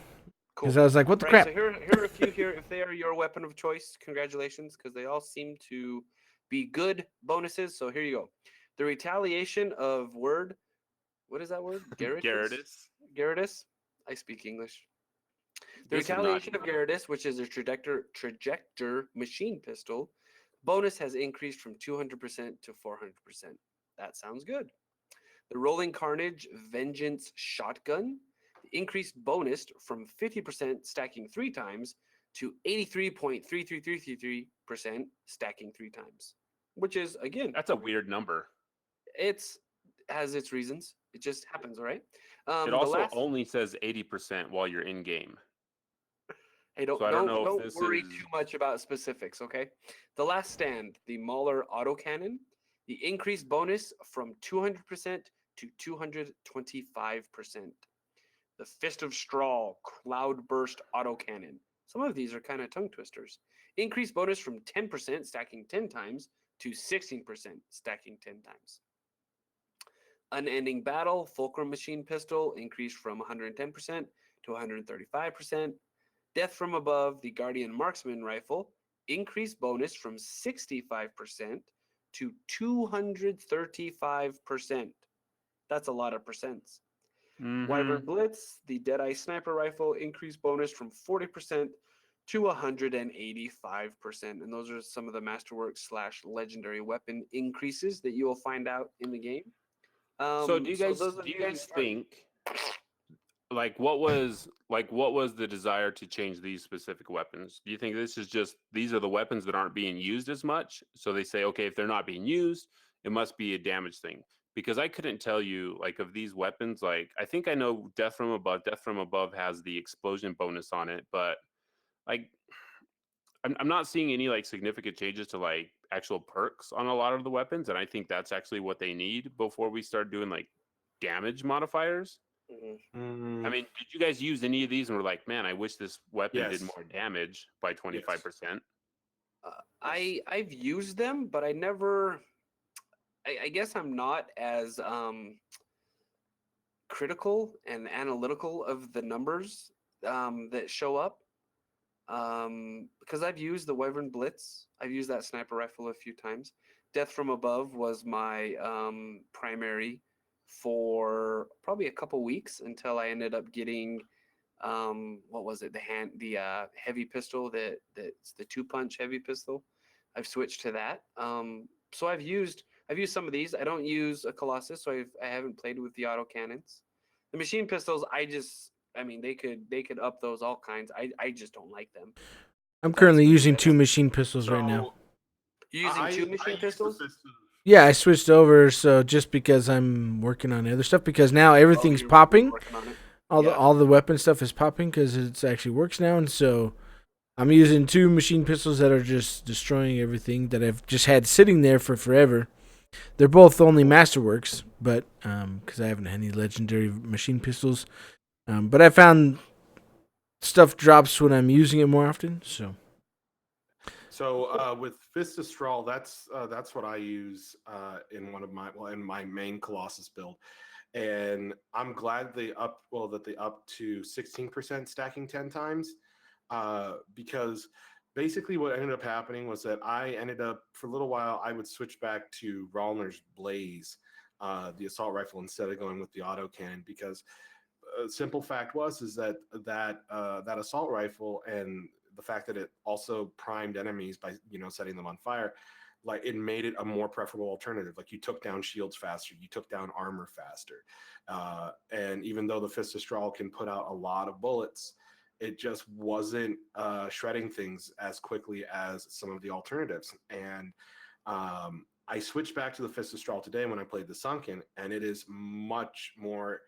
Cool. Because I was like, what the crap? So here are a few here. If they are your weapon of choice, congratulations, because they all seem to be good bonuses. So here you go. The retaliation of word. What is that word? Garrotus. I speak English. The retaliation of Garrotus, which is a trajector machine pistol, bonus has increased from 200% to 400%. That sounds good. The Rolling Carnage Vengeance Shotgun, the increased bonus from 50% stacking 3 times to 83.33333% stacking 3 times, which is, again, that's a weird number. It has its reasons. It just happens, right? It The also last only says 80% while you're in game. Hey, So I don't know if don't this worry is too much about specifics, okay? The Last Stand, the Mauler autocannon, the increased bonus from 200% to 225%. The Fist of Straw Cloudburst autocannon. Some of these are kind of tongue twisters. Increased bonus from 10% stacking 10 times to 16% stacking 10 times. Unending Battle Fulcrum Machine Pistol increased from 110% to 135%. Death from Above, the Guardian Marksman Rifle, increased bonus from 65% to 235%. That's a lot of percents. Wyvern Blitz, the Deadeye Sniper Rifle, increased bonus from 40% to 185%. And those are some of the Masterworks / legendary weapon increases that you will find out in the game. So do you So guys those are do you the guys think what was the desire to change these specific weapons? Do you think this is just these are the weapons that aren't being used as much? So they say, okay, if they're not being used, it must be a damage thing. Because I couldn't tell you like of these weapons, like I think I know Death from Above. Death from Above has the explosion bonus on it, but like I'm not seeing any like significant changes to like actual perks on a lot of the weapons, and I think that's actually what they need before we start doing like damage modifiers. Mhm. I mean, did you guys use any of these and were like, man, I wish this weapon did Yes. more damage by 25%? I've used them, but I never. I guess I'm not as critical and analytical of the numbers that show up. Because I've used the Wyvern Blitz. I've used that sniper rifle a few times. Death from Above was my primary for probably a couple weeks until I ended up getting what was it, the heavy pistol, that's the 2-punch heavy pistol. I've switched to that. So I've used some of these. I don't use a Colossus, so I haven't played with the auto cannons. The machine pistols, I mean, they could up those all kinds. I just don't like them. I'm That's currently me. using two machine pistols right now. So You using two I machine use the pistols? fist of Yeah, I switched over so just because I'm working on other stuff because now Oh, everything's you're popping. working on it. All the Yeah. all the weapon stuff is popping because it actually works now, and so I'm using two machine pistols that are just destroying everything that I've just had sitting there for forever. They're both only Masterworks, but because I haven't had any legendary machine pistols, but I found stuff drops when I'm using it more often. So So with Fist of Straw, that's what I use in one of my in my main Colossus build, and I'm glad they up to 16% stacking 10 times, because basically what ended up happening was that I ended up for a little while I would switch back to Rallner's Blaze, the assault rifle instead of going with the autocannon because simple fact was is that that assault rifle and the fact that it also primed enemies by setting them on fire, like it made it a more preferable alternative. Like you took down shields faster, you took down armor faster, and even though the Fist of Straw can put out a lot of bullets, it just wasn't shredding things as quickly as some of the alternatives. And I switched back to the Fist of Straw today when I played the Sunken, and it is much more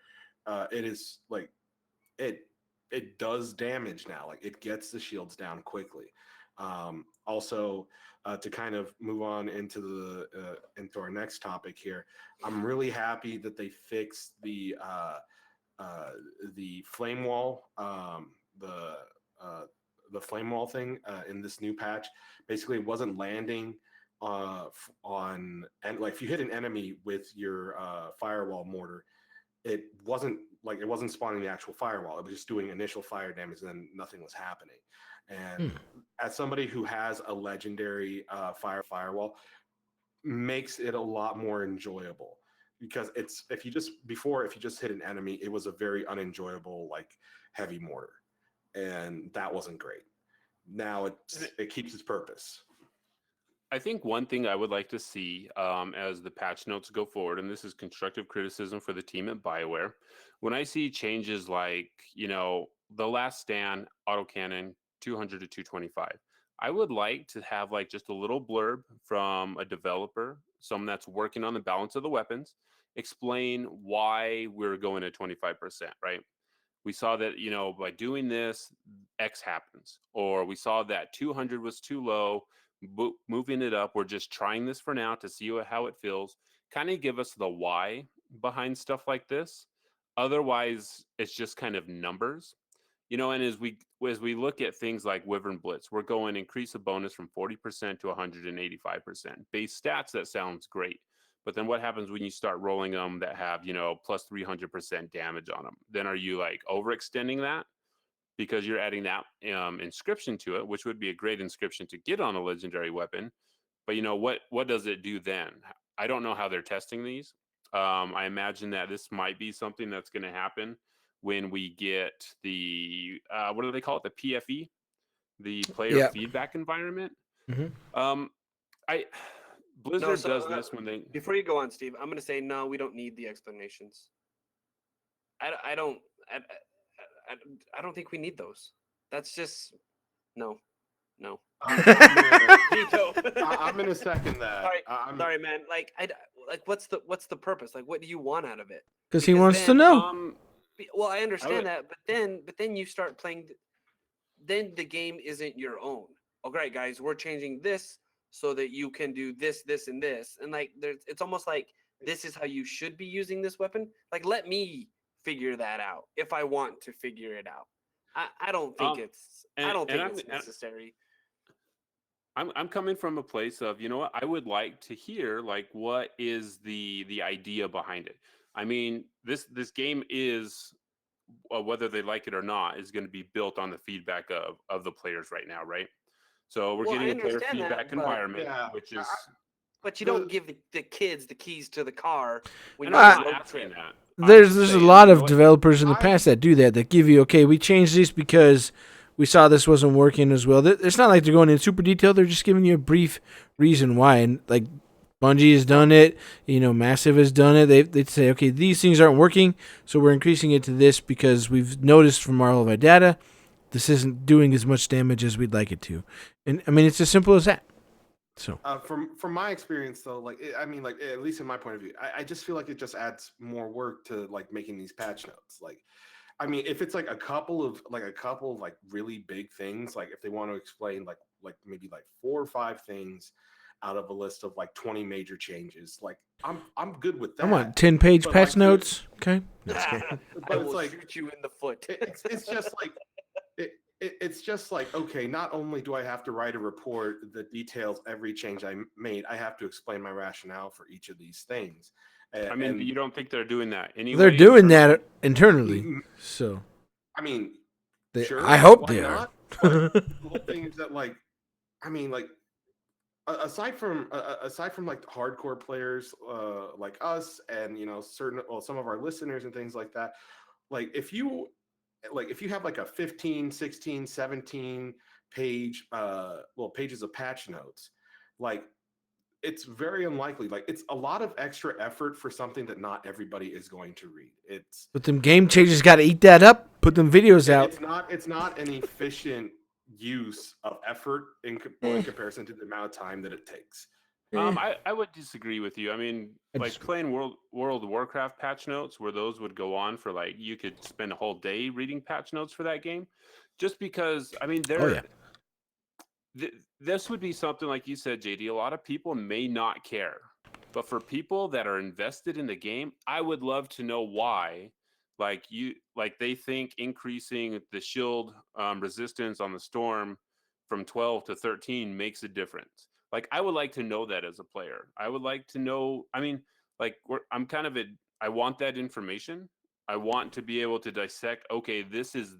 it is like it does damage now. Like it gets the shields down quickly. Also, to kind of move on into into our next topic here, I'm really happy that they fixed the flame wall, the flame wall thing in this new patch. Basically, it wasn't landing on, and like if you hit an enemy with your firewall mortar, it wasn't spawning the actual firewall. It was just doing initial fire damage, and then nothing was happening. And as somebody who has a legendary firewall, makes it a lot more enjoyable because it's if you just hit an enemy, it was a very unenjoyable like heavy mortar, and that wasn't great. Now it keeps its purpose. I think one thing I would like to see as the patch notes go forward, and this is constructive criticism for the team at BioWare, when I see changes like, the Last Stand autocannon 200 to 225, I would like to have like just a little blurb from a developer, someone that's working on the balance of the weapons, explain why we're going to 25%, right? We saw that, by doing this, X happens. Or we saw that 200 was too low, moving it up. We're just trying this for now to see how it feels. Kind of give us the why behind stuff like this. Otherwise, it's just kind of numbers. And as we look at things like Wyvern Blitz, we're going increase a bonus from 40% to 185%. Base stats, that sounds great. But then what happens when you start rolling them that have, plus 300% damage on them? Then are you like overextending that? Because you're adding that inscription to it, which would be a great inscription to get on a legendary weapon. But what does it do then? I don't know how they're testing these. I imagine that this might be something that's going to happen when we get the what do they call it? The PFE, the player Yeah. feedback environment. Mm-hmm. I Blizzard does this when they. Before you go on, Steve, I'm going to say no. We don't need the explanations. I don't. I don't think we need those. That's just no. I'm gonna second that. Sorry, man. Like what's the purpose? Like, what do you want out of it? Because he wants to know. Well, I understand that, but then you start playing. Then the game isn't your own. All right, guys, we're changing this so that you can do this, this, and this, and like it's almost like this is how you should be using this weapon. Like, let me figure that out if I want to figure it out. I don't think it's necessary. I'm coming from a place of, what, I would like to hear, like, what is the idea behind it? I mean, this game is, whether they like it or not, is going to be built on the feedback of the players right now, right? So we're getting a player feedback environment, which is. But you don't give the kids the keys to the car when you're not asking that. There's a lot of developers in the past that do that give you, okay, we changed this because we saw this wasn't working as well. It's not like they're going in super detail. They're just giving you a brief reason why. And like Bungie has done it, Massive has done it. They'd say, okay, these things aren't working, so we're increasing it to this because we've noticed from all of our data this isn't doing as much damage as we'd like it to. And I mean, it's as simple as that. So from my experience though, at least in my point of view, I just feel like it just adds more work to like making these patch notes. Like, I mean, if it's like a couple of really big things, like if they want to explain like maybe like 4 or 5 things out of a list of like 20 major changes, like I'm good with that. I want 10-page patch notes. Okay. But it's like shoot you in the foot. It's just like it's just like, okay, not only do I have to write a report that details every change I made, I have to explain my rationale for each of these things. And you don't think they're doing that anyway? They're doing that internally. So, I mean, sure, I hope they are. But the whole thing is that, like, I mean, like, aside from like hardcore players like us and some of our listeners and things like that, like if you have like a 15, 16, 17 page pages of patch notes, like it's very unlikely, like it's a lot of extra effort for something that not everybody is going to read. But them game changers got to eat that up, put them videos out. It's not an efficient use of effort in comparison to the amount of time that it takes. I would disagree with you. I mean, like playing World of Warcraft patch notes, where those would go on for like, you could spend a whole day reading patch notes for that game, just because. I mean, this would be something like you said, JD. A lot of people may not care, but for people that are invested in the game, I would love to know why. Like they think increasing the shield resistance on the storm from 12 to 13 makes a difference. Like, I would like to know that as a player. I would like to know. I mean, like, I want that information. I want to be able to dissect. Okay, this is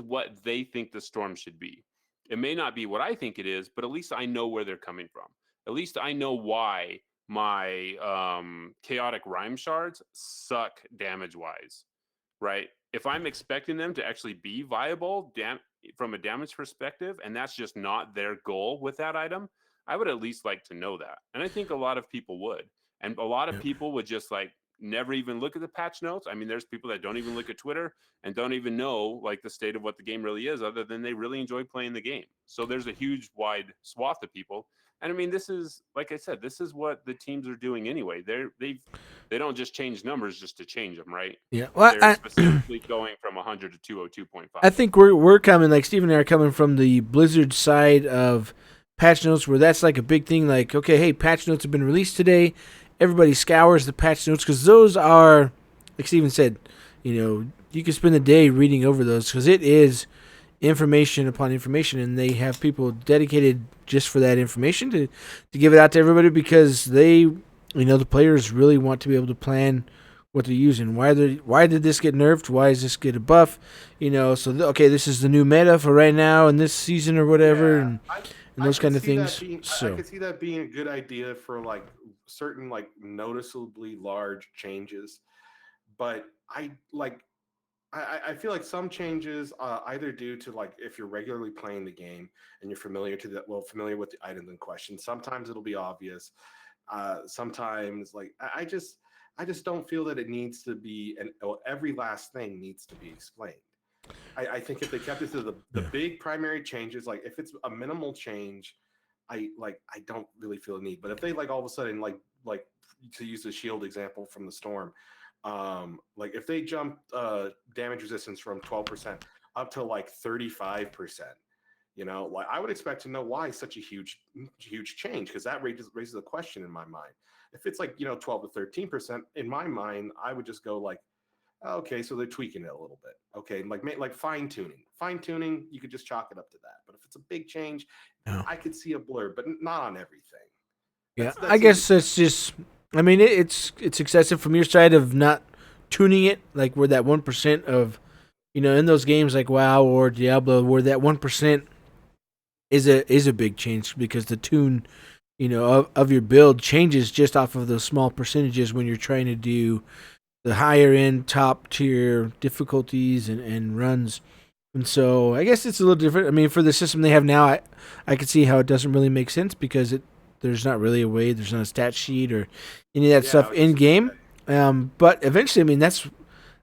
what they think the storm should be. It may not be what I think it is, but at least I know where they're coming from. At least I know why my chaotic rhyme shards suck damage-wise, right? If I'm expecting them to actually be viable from a damage perspective, and that's just not their goal with that item, I would at least like to know that. And I think a lot of people would. And a lot of people would just like never even look at the patch notes. I mean, there's people that don't even look at Twitter and don't even know like the state of what the game really is, other than they really enjoy playing the game. So there's a huge wide swath of people And I mean, this is, like I said, this is what the teams are doing anyway. They don't just change numbers just to change them, right? Yeah. Well, They're specifically going from 100 to 202.5. I think we're coming, like Steve and I are coming from the Blizzard side of patch notes, where that's like a big thing. Like, okay, hey, patch notes have been released today. Everybody scours the patch notes because those are, like Steven said, you can spend the day reading over those because it is information upon information, and they have people dedicated just for that information to give it out to everybody because they, the players really want to be able to plan what they're using. Why did this get nerfed? Why does this get a buff? Okay, this is the new meta for right now in this season or whatever, and those kind of things. I could see that being a good idea for like certain like noticeably large changes, but I feel like some changes either due to like if you're regularly playing the game and you're familiar with the items in question. Sometimes it'll be obvious. Sometimes like I just don't feel that it needs to be every last thing needs to be explained. I think if they kept it to the big primary changes, like if it's a minimal change, I don't really feel a need. But if they like all of a sudden like to use the shield example from the storm, like if they jump damage resistance from 12% up to like 35%, like I would expect to know why such a huge change, because that raises a question in my mind. If it's like 12 to 13%, in my mind I would just go like, okay, so they're tweaking it a little bit. Okay, like fine tuning, you could just chalk it up to that. But if it's a big change, I could see a blur, but not on everything. That's I guess it's just. I mean, it's excessive from your side of not tuning it, like where that 1% of, in those games like WoW or Diablo, where that 1% is a big change because the tune, of your build changes just off of those small percentages when you're trying to do the higher end, top tier difficulties and runs. And so I guess it's a little different. I mean, for the system they have now, I could see how it doesn't really make sense because there's not really a way, there's not a stat sheet or any of that stuff in game. But eventually, I mean, that's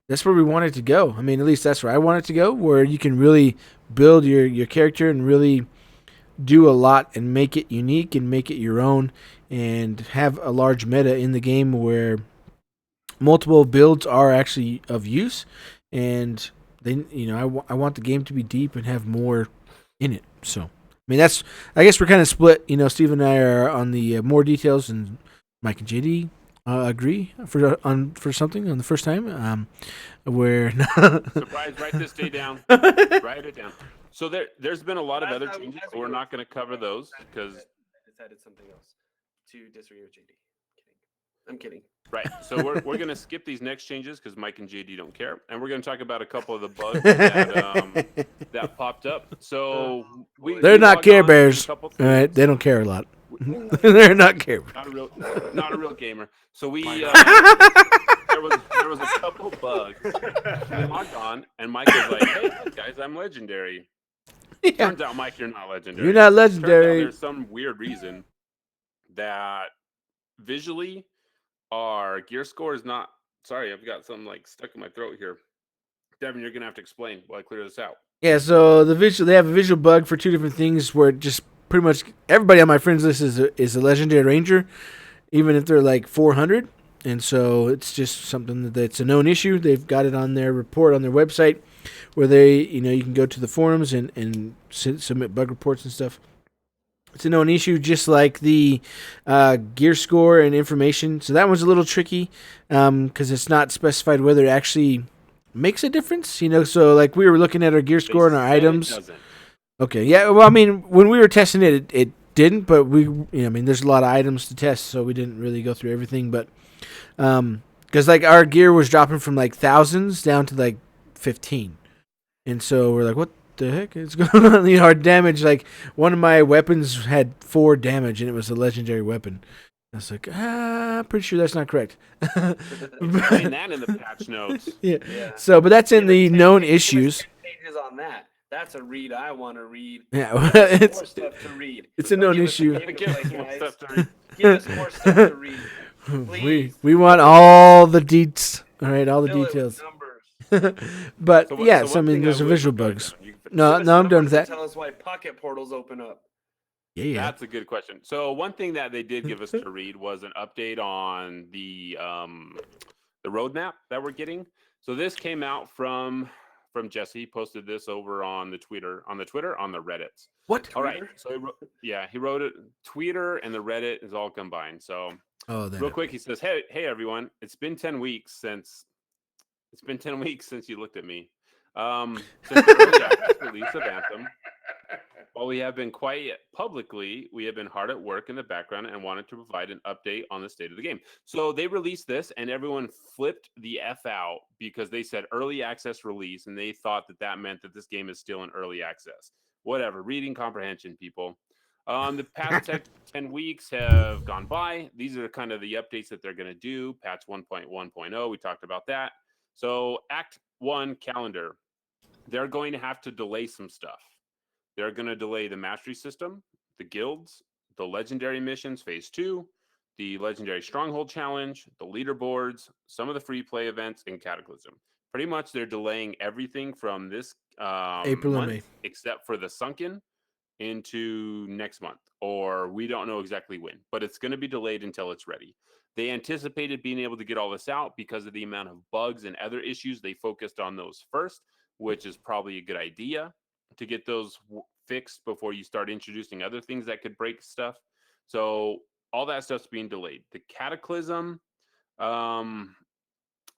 where we want it to go. I mean, at least that's where I want it to go, where you can really build your character and really do a lot and make it unique and make it your own and have a large meta in the game where multiple builds are actually of use. And then, I want the game to be deep and have more in it. So, I mean, I guess we're kind of split. Steve and I are on the more details, and Mike and JD agree for something on the first time. Where surprise, write this day down. Write it down. So there's been a lot of other changes, but we're not going to cover those because decided something else to disagree with JD. I'm kidding. Right. So we're going to skip these next changes because Mike and JD don't care, and we're going to talk about a couple of the bugs that popped up. So they're not Care Bears. All right, they don't care a lot. They're not Care Bears. Not a real gamer. So there was a couple bugs. We logged on, and Mike was like, "Hey guys, I'm legendary." Yeah. Turns out, Mike, you're not legendary. You're not legendary. There's some weird reason that visually our gear score is not. Sorry, I've got something like stuck in my throat here. Devon, you're gonna have to explain while I clear this out. Yeah, so they have a visual bug for two different things where just pretty much everybody on my friends list is a legendary ranger, even if they're like 400. And so it's just something that's a known issue. They've got it on their report on their website where they, you can go to the forums and submit bug reports and stuff. It's a known issue, just like the gear score and information. So that one's a little tricky because it's not specified whether it actually makes a difference. So like we were looking at our gear score and our items. Okay, yeah. Well, I mean, when we were testing it, it didn't. But there's a lot of items to test, so we didn't really go through everything. But because like our gear was dropping from like thousands down to like 15, and so we're like, what the heck is going on? Our damage, like one of my weapons had 4 damage, and it was a legendary weapon. I was like, pretty sure that's not correct. Explain that in the patch notes. Yeah. So, but that's in the known issues. Pages on that. That's a read I want to read. Yeah, it's more stuff to read. It's a known issue. Give us more stuff to read. Please. We want all the deets. All right, all the details. But so I mean, there's a visual bugs. No, I'm done with that. Tell us why pocket portals open up. Yeah. That's a good question. So one thing that they did give us to read was an update on the roadmap that we're getting. So this came out from Jesse. He posted this over on the Reddits. What? All right. Tweeter? So he wrote it. Twitter and the Reddit is all combined. So Oh, then real quick, he says, "Hey everyone, it's been 10 weeks since you looked at me. Since the early access release of Anthem, while we have been quiet publicly, we have been hard at work in the background and wanted to provide an update on the state of the game." So they released this and everyone flipped the F out because they said early access release and they thought that meant that this game is still in early access. Whatever, reading comprehension, people. The past 10 weeks have gone by. These are kind of the updates that they're going to do. Patch 1.1.0, we talked about that. So Act 1 calendar, they're going to have to delay some stuff. They're going to delay the mastery system, the guilds, the legendary missions phase 2, the legendary stronghold challenge, the leaderboards, some of the free play events, and Cataclysm. Pretty much they're delaying everything from this April and month May. except for the sunken into next month, or we don't know exactly when, but it's going to be delayed until it's ready. They anticipated being able to get all this out because of the amount of bugs and other issues. They focused on those first, which is probably a good idea to get those fixed before you start introducing other things that could break stuff. So all that stuff's being delayed. The Cataclysm,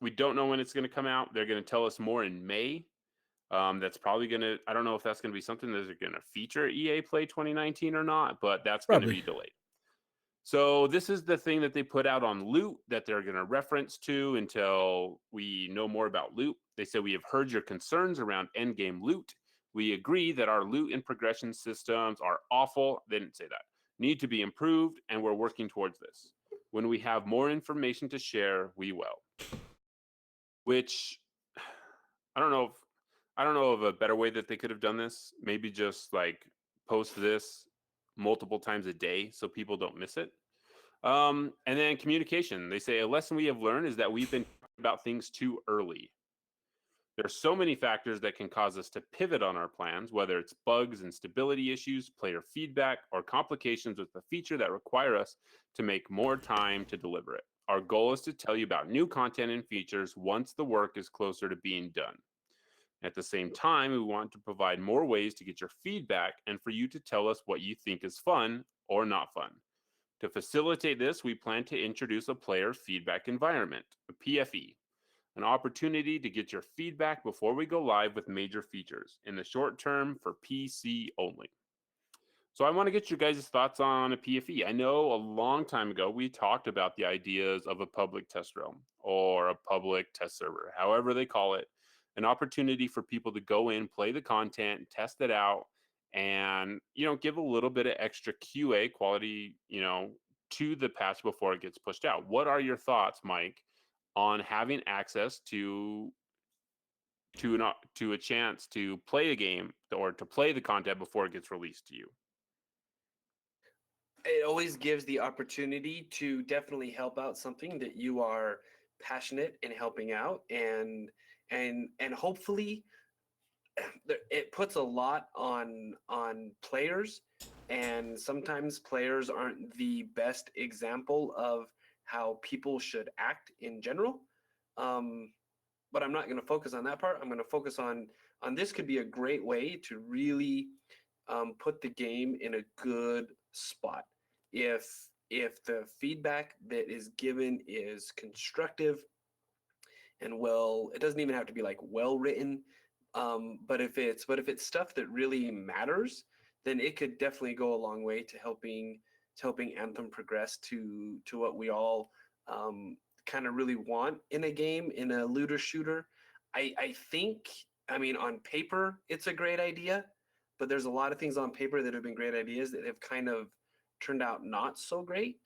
we don't know when it's going to come out. They're going to tell us more in May. That's probably going to, I don't know if that's going to be something that they're going to feature EA Play 2019 or not, but that's going to be delayed. So this is the thing that they put out on loot that they're going to reference to until we know more about loot. They said, "We have heard your concerns around endgame loot. We agree that our loot and progression systems are awful." They didn't say that. "Need to be improved, and we're working towards this. When we have more information to share, we will." Which I don't know of a better way that they could have done this. Maybe just like post this multiple times a day so people don't miss it. And then communication. They say a lesson we have learned is that we've been talking about things too early. There are so many factors that can cause us to pivot on our plans, whether it's bugs and stability issues, player feedback, or complications with the feature that require us to make more time to deliver it. Our goal is to tell you about new content and features once the work is closer to being done. At the same time, we want to provide more ways to get your feedback and for you to tell us what you think is fun or not fun. To facilitate this, we plan to introduce a player feedback environment, a PFE, an opportunity to get your feedback before we go live with major features, in the short term for PC only. So I want to get your guys' thoughts on a PFE. I know a long time ago we talked about the ideas of a public test realm or a public test server, however they call it, an opportunity for people to go in, play the content, test it out, and give a little bit of extra QA quality, to the patch before it gets pushed out. What are your thoughts, Mike, on having access to a chance to play a game or to play the content before it gets released to you? It always gives the opportunity to definitely help out something that you are passionate in helping out, and hopefully it puts a lot on players, and sometimes players aren't the best example of how people should act in general. But I'm not going to focus on that part. I'm going to focus on this could be a great way to really put the game in a good spot. If the feedback that is given is constructive and well, it doesn't even have to be like well written. But if it's stuff that really matters, then it could definitely go a long way to helping Anthem progress to what we all kind of really want in a game, in a looter shooter. I think, I mean, on paper it's a great idea, but there's a lot of things on paper that have been great ideas that have kind of turned out not so great.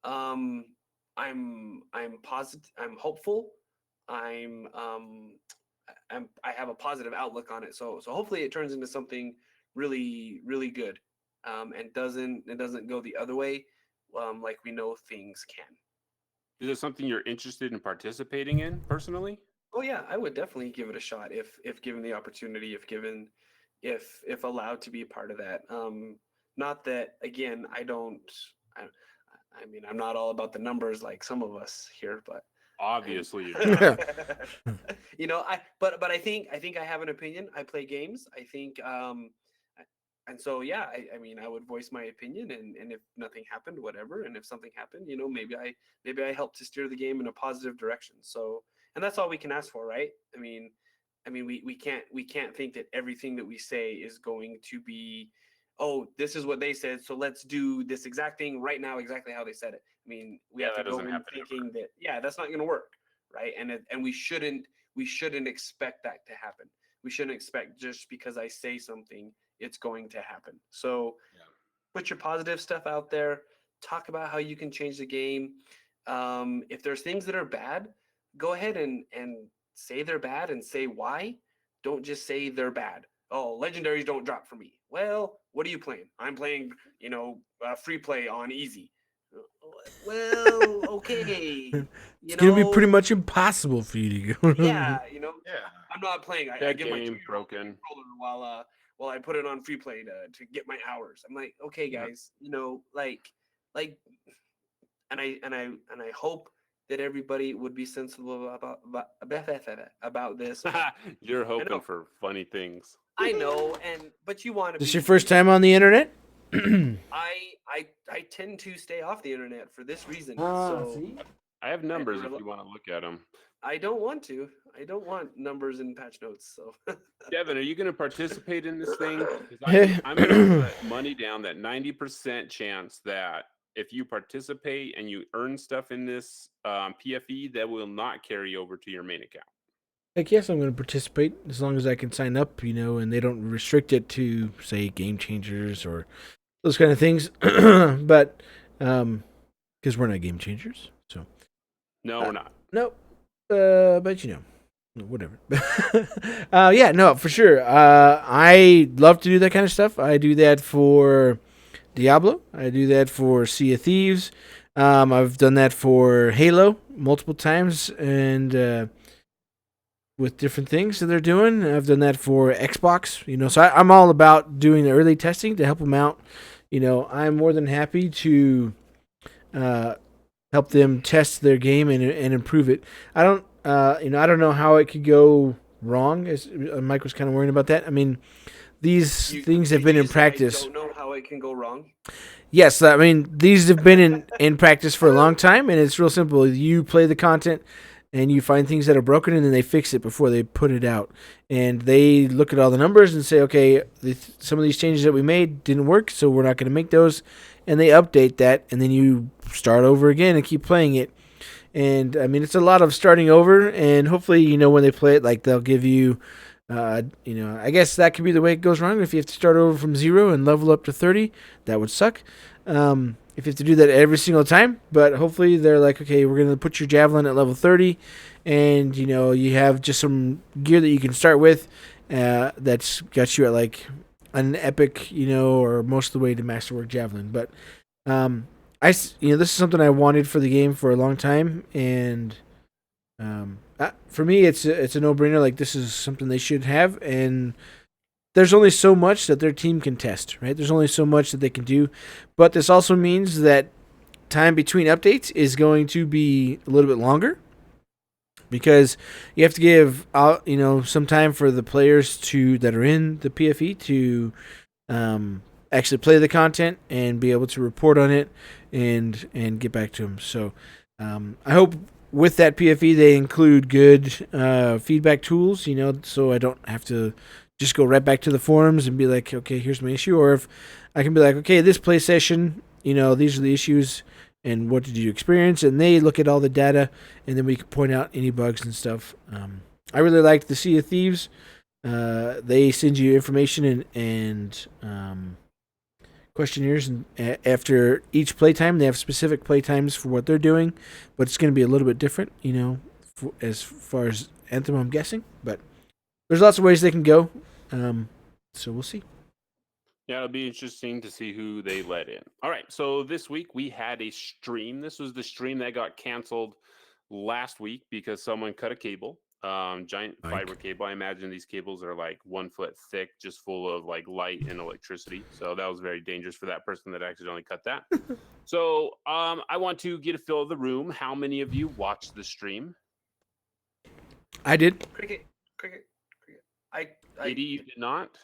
I'm positive. I'm hopeful. I'm I have a positive outlook on it. So hopefully it turns into something really really good, and doesn't go the other way, like we know things can. Is it something you're interested in participating in personally? Oh yeah, I would definitely give it a shot if given the opportunity, if allowed to be a part of that. Not that again, I, I mean, I'm not all about the numbers like some of us here, but Obviously, you're I'm, not. but I think I have an opinion. I play games. I think and so yeah, I mean, I would voice my opinion, and if nothing happened, whatever, and if something happened, maybe I helped to steer the game in a positive direction. So, and that's all we can ask for, right? We can't think that everything that we say is going to be, oh, this is what they said, so let's do this exact thing right now, exactly how they said it. I mean, we Yeah, have to that go doesn't in happen thinking that, yeah, that's not going to work, right? And we shouldn't expect that to happen. We shouldn't expect just because I say something, it's going to happen. So Yeah. put your positive stuff out there. Talk about how you can change the game. If there's things that are bad, go ahead and say they're bad and say why. Don't just say they're bad. Oh, legendaries don't drop for me. Well, what are you playing? I'm playing, free play on easy. Well, okay, It's you gonna be pretty know, much impossible for you to go. yeah, Yeah. I'm not playing. I That give my game 2-year-old the broken. controller while I put it on free play to get my hours. I'm like, okay, Yeah. guys, like, and I hope that everybody would be sensible about this. But You're I hoping know, for funny things. I know, but you want to This be, your first time on the internet? I tend to stay off the internet for this reason. Ah, So see. I have I numbers if rel- you want to look at them. I don't want to. I don't want numbers and patch notes. So Devin, are you going to participate in this thing? Because I'm going to put money down that 90% chance that if you participate and you earn stuff in this PFE, that will not carry over to your main account. Heck yes, I'm going to participate as long as I can sign up, and they don't restrict it to, say, game changers or those kind of things. But, because we're not game changers, so. No, we're not. No, but no, whatever. Yeah, no, for sure. I love to do that kind of stuff. I do that for Diablo. I do that for Sea of Thieves. I've done that for Halo multiple times, and with different things that they're doing. I've done that for Xbox. So I'm all about doing the early testing to help them out. I'm more than happy to uh, help them test their game and improve it. I don't, I don't know how it could go wrong. As Mike was kind of worrying about that. I mean, these things have been you in said, I practice. don't know how it can go wrong. Yes, I mean these have been in practice for a long time, and it's real simple. You play the content, and you find things that are broken, and then they fix it before they put it out. And they look at all the numbers and say, okay, some of these changes that we made didn't work, so we're not going to make those. And they update that, and then you start over again and keep playing it. And I mean, it's a lot of starting over, and hopefully, when they play it, like they'll give you, I guess that could be the way it goes wrong. If you have to start over from 0 and level up to 30, that would suck. If you have to do that every single time, but hopefully they're like, okay, we're going to put your javelin at level 30, and you have just some gear that you can start with that's got you at like an epic, or most of the way to masterwork javelin. But this is something I wanted for the game for a long time, and for me, it's a no-brainer. Like, this is something they should have, and there's only so much that their team can test, right? There's only so much that they can do, but this also means that time between updates is going to be a little bit longer because you have to give out, some time for the players that are in the PFE to actually play the content and be able to report on it and get back to them. So I hope with that PFE they include good feedback tools, so I don't have to just go right back to the forums and be like, okay, here's my issue. Or if I can be like, okay, this play session, these are the issues and what did you experience? And they look at all the data and then we can point out any bugs and stuff. I really liked the Sea of Thieves. They send you information and questionnaires, and after each playtime, they have specific playtimes for what they're doing, but it's going to be a little bit different, as far as Anthem, I'm guessing. But there's lots of ways they can go, so we'll see. Yeah, it'll be interesting to see who they let in. All right, so this week we had a stream. This was the stream that got canceled last week because someone cut a cable. giant Mike. fiber cable. I imagine these cables are like 1 foot thick, just full of like light and electricity. So that was very dangerous for that person that accidentally cut that. So I want to get a feel of the room. How many of you watched the stream? I did. Cricket. I JD, you did not?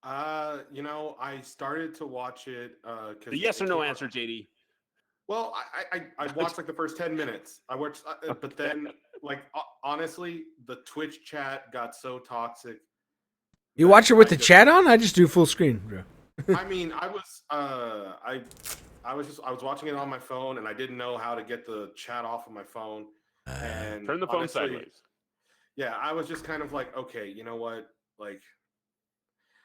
I started to watch it because The yes or no answer, JD. Well, I watched like the first 10 minutes. I watched, but then like honestly, the Twitch chat got so toxic. You watch it with the chat on? I just do full screen, bro. I mean, I was watching it on my phone, and I didn't know how to get the chat off of my phone. And Turn the phone sideways. Yeah, I was just kind of like, okay, you know what? Like,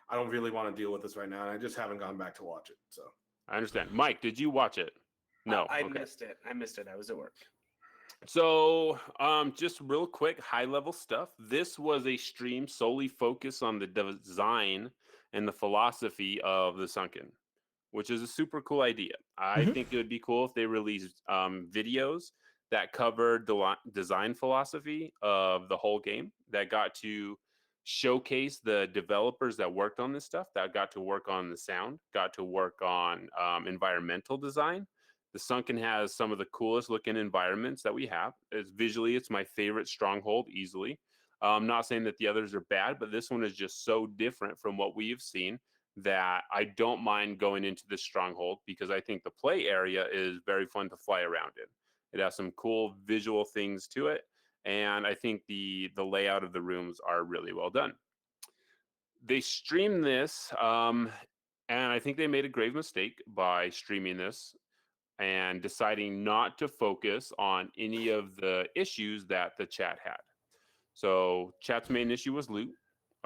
I don't really want to deal with this right now, and I just haven't gone back to watch it. So I understand. Mike, did you watch it? No. I Okay. missed it. I was at work. So, just real quick, high level stuff. This was a stream solely focused on the design and the philosophy of the Sunken, which is a super cool idea. I think it would be cool if they released videos that covered the design philosophy of the whole game, that got to showcase the developers that worked on this stuff, that got to work on the sound, got to work on environmental design. The Sunken has some of the coolest looking environments that we have. It's my favorite stronghold easily. I'm not saying that the others are bad, but this one is just so different from what we've seen that I don't mind going into this stronghold, because I think the play area is very fun to fly around in. It has some cool visual things to it, and I think the layout of the rooms are really well done. They streamed this, and I think they made a grave mistake by streaming this and deciding not to focus on any of the issues that the chat had. So chat's main issue was loot.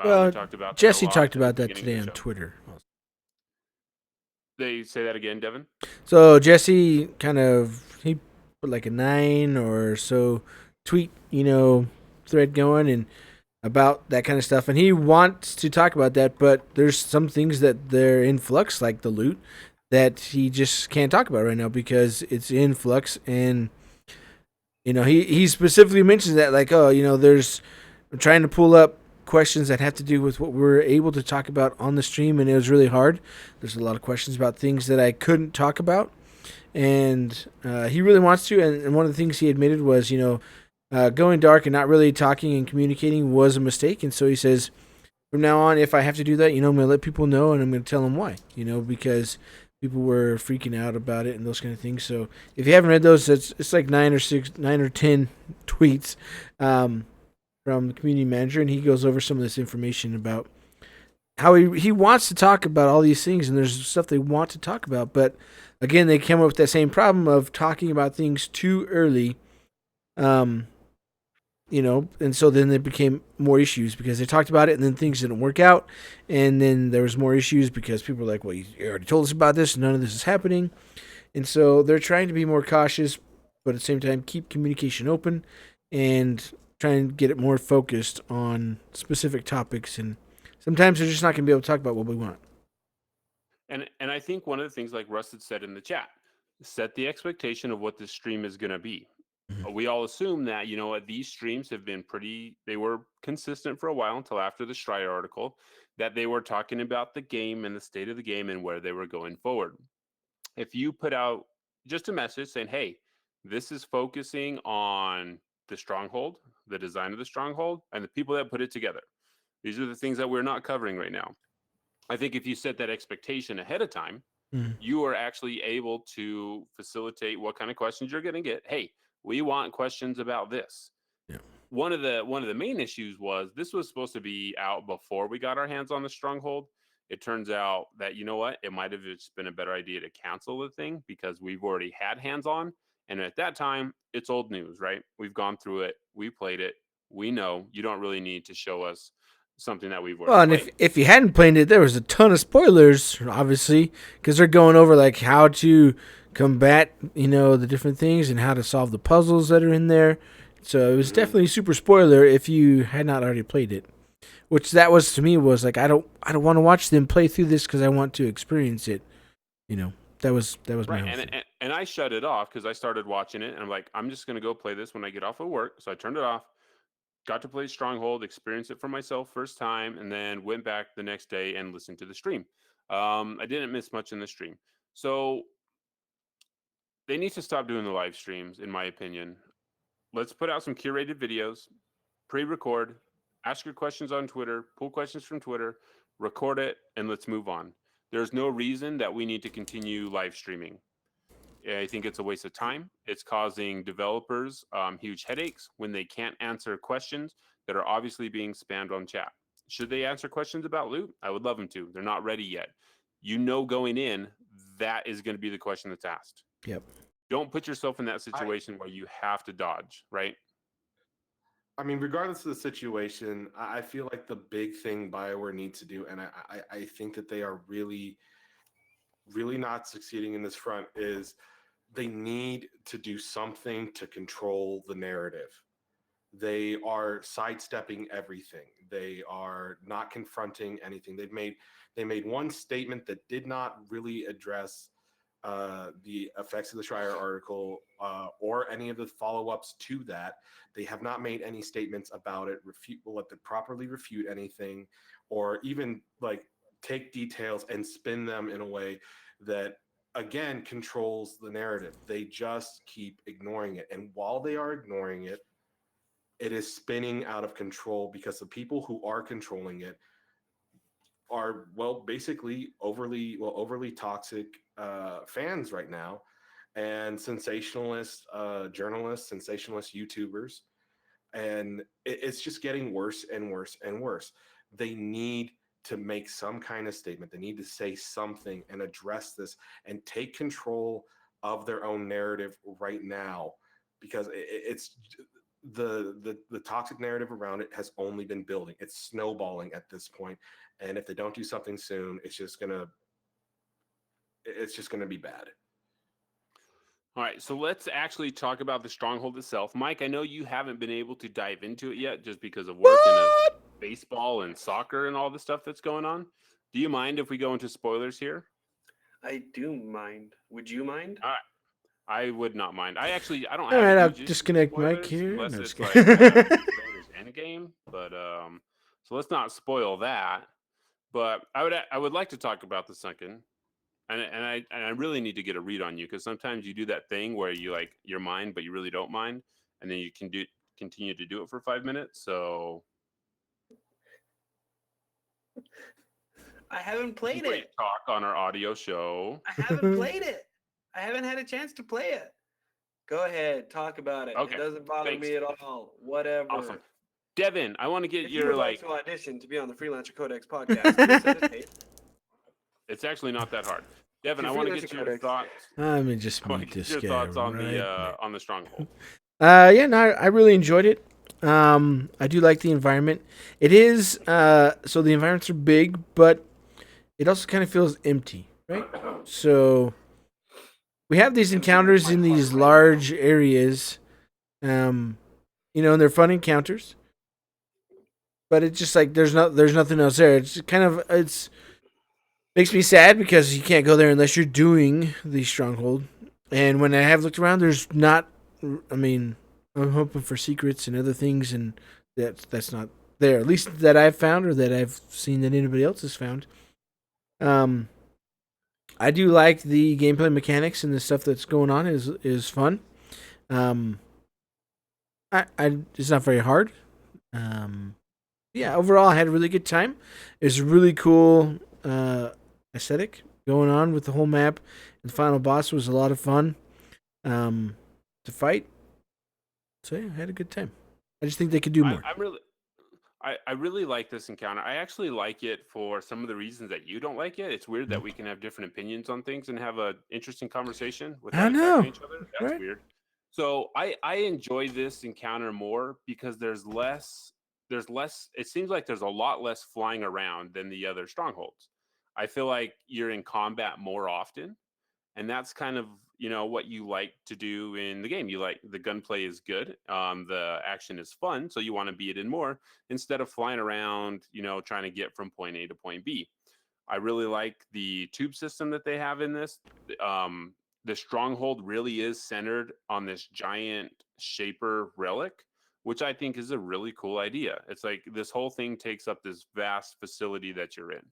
Well, we talked about Jesse that a lot talked in the about that beginning today of the on show. Twitter. They say that again, Devon? So Jesse he put like a 9 or so tweet, thread going and about that kind of stuff, and he wants to talk about that, but there's some things that they're in flux, like the loot, that he just can't talk about right now because it's in flux. And he specifically mentions that, like, I'm trying to pull up questions that have to do with what we're able to talk about on the stream, and it was really hard. There's a lot of questions about things that I couldn't talk about, and he really wants to. And one of the things he admitted was, going dark and not really talking and communicating was a mistake. And so he says, from now on, if I have to do that, I'm going to let people know, and I'm going to tell them why, because people were freaking out about it and those kind of things. So if you haven't read those, it's like 9 or 10 tweets from the community manager, and he goes over some of this information about how he wants to talk about all these things, and there's stuff they want to talk about. But again, they came up with that same problem of talking about things too early. And so then there became more issues because they talked about it, and then things didn't work out, and then there was more issues because people were like, well, you already told us about this, and none of this is happening. And so they're trying to be more cautious, but at the same time keep communication open and try and get it more focused on specific topics. And sometimes they're just not going to be able to talk about what we want. And I think one of the things, like Russ had said in the chat, set the expectation of what this stream is going to be. We all assume that, these streams have been they were consistent for a while until after the Schreier article, that they were talking about the game and the state of the game and where they were going forward. If you put out just a message saying, hey, this is focusing on the stronghold, the design of the stronghold, and the people that put it together. These are the things that we're not covering right now. I think if you set that expectation ahead of time, you are actually able to facilitate what kind of questions you're going to get. Hey, we want questions about this. Yeah. One of the main issues was this was supposed to be out before we got our hands on the stronghold. It turns out that, it might have just been a better idea to cancel the thing because we've already had hands on. And at that time, it's old news, right? We've gone through it. We played it. We know you don't really need to show us something that we've already played. And if you hadn't played it, there was a ton of spoilers, obviously, because they're going over like how to combat, the different things and how to solve the puzzles that are in there. So it was definitely super spoiler if you had not already played it. Which that was, to me, was like, I don't want to watch them play through this because I want to experience it. That was right. my whole thing. And I shut it off because I started watching it and I'm like, I'm just gonna go play this when I get off of work. So I turned it off. got to play Stronghold, experienced it for myself first time, and then went back the next day and listened to the stream. I didn't miss much in the stream. So they need to stop doing the live streams, in my opinion. Let's put out some curated videos, pre-record, ask your questions on Twitter, pull questions from Twitter, record it, and let's move on. There's no reason that we need to continue live streaming. I think it's a waste of time. It's causing developers huge headaches when they can't answer questions that are obviously being spammed on chat. Should they answer questions about loot? I would love them to. They're not ready yet. Going in, that is going to be the question that's asked. Yep. Don't put yourself in that situation where you have to dodge, right? I mean, regardless of the situation, I feel like the big thing BioWare needs to do, and I think that they are really, really not succeeding in this front, is they need to do something to control the narrative. They are sidestepping everything. They are not confronting anything. They made one statement that did not really address the effects of the Schreier article or any of the follow-ups to that. They have not made any statements about it, properly refute anything, or even like take details and spin them in a way that again controls the narrative. They just keep ignoring it. And while they are ignoring it, it is spinning out of control because the people who are controlling it are basically overly toxic fans right now, and sensationalist journalists, sensationalist YouTubers, and it's just getting worse and worse and worse. They need to make some kind of statement. They need to say something and address this and take control of their own narrative right now, because it's the toxic narrative around it has only been building. It's snowballing at this point, and if they don't do something soon, it's just gonna be bad. All right, so let's actually talk about the Stronghold itself. Mike, I know you haven't been able to dive into it yet just because of work and baseball and soccer and all the stuff that's going on. Do you mind if we go into spoilers here? I do mind. Would you mind? All right. I would not mind. I don't have. All right, a I'll huge issue with disconnect Mike spoilers here. unless No, it's just like kidding. Avengers Endgame. But so let's not spoil that. But I would like to talk about the sunken, and I really need to get a read on you, because sometimes you do that thing where you like your mind, but you really don't mind, and then you can continue to do it for 5 minutes. So I haven't played great it. talk on our audio show. I haven't played it. I haven't had a chance to play it. Go ahead, talk about it. Okay, It doesn't bother thanks. me at all. Whatever. Awesome. Devon, I want to get If you your would like to audition to be on the Freelancer Codex podcast, please send us hate. It's actually not that hard. Devon, I Your want to Freelancer get your Codex. thoughts. Let me just I want mute to get this your guy thoughts on right the Stronghold. Yeah, no, I really enjoyed it. I do like the environment. It is so the environments are big, but it also kind of feels empty, right? So we have these encounters in these large areas, and they're fun encounters. But it's just like there's nothing else there. It's makes me sad because you can't go there unless you're doing the stronghold. And when I have looked around, there's not. I mean, I'm hoping for secrets and other things, and that's not there. At least that I've found, or that I've seen that anybody else has found. I do like the gameplay mechanics, and the stuff that's going on is fun. It's not very hard. Yeah, overall, I had a really good time. It's a really cool aesthetic going on with the whole map. The final boss was a lot of fun to fight. So yeah, I had a good time. I just think they could do more. I really like this encounter. I actually like it for some of the reasons that you don't like it. It's weird that we can have different opinions on things and have an interesting conversation without attacking each other. That's weird. So I enjoy this encounter more because there's less. It seems like there's a lot less flying around than the other strongholds. I feel like you're in combat more often, and that's kind of what you like to do in the game. You like the gunplay is good, the action is fun, so you want to be it in more instead of flying around, trying to get from point A to point B. I really like the tube system that they have in this. The stronghold really is centered on this giant shaper relic, which I think is a really cool idea. It's like this whole thing takes up this vast facility that you're in.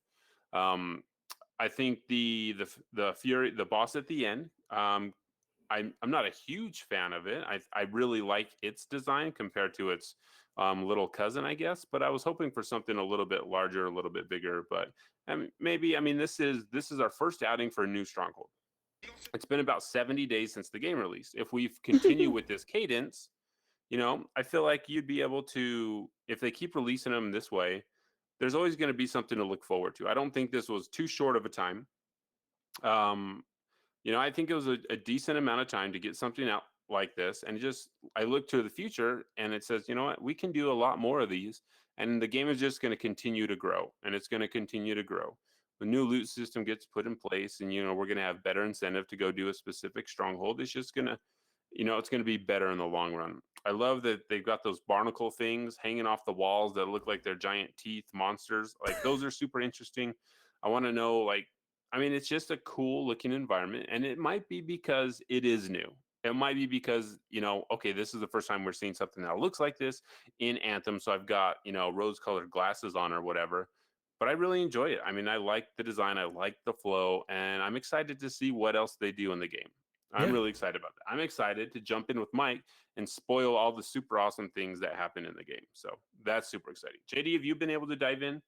I think the Fury, the boss at the end, I'm not a huge fan of it. I really like its design compared to its little cousin, I guess. But I was hoping for something a little bit larger, a little bit bigger. But maybe, I mean, this is our first outing for a new stronghold. It's been about 70 days since the game released. If we continue with this cadence, I feel like you'd be able to, if they keep releasing them this way, there's always going to be something to look forward to. I don't think this was too short of a time. I think it was a decent amount of time to get something out like this. And I look to the future and it says, you know what, we can do a lot more of these. And the game is just going to continue to grow, and it's going to continue to grow. The new loot system gets put in place, and, we're going to have better incentive to go do a specific stronghold. It's just going to, it's going to be better in the long run. I love that they've got those barnacle things hanging off the walls that look like they're giant teeth monsters. Like, those are super interesting. I want to know, it's just a cool looking environment, and it might be because it is new. It might be because, okay, this is the first time we're seeing something that looks like this in Anthem. So I've got, rose colored glasses on or whatever, but I really enjoy it. I mean, I like the design. I like the flow, and I'm excited to see what else they do in the game. I'm really excited about that. I'm excited to jump in with Mike and spoil all the super awesome things that happen in the game. So that's super exciting. JD, have you been able to dive in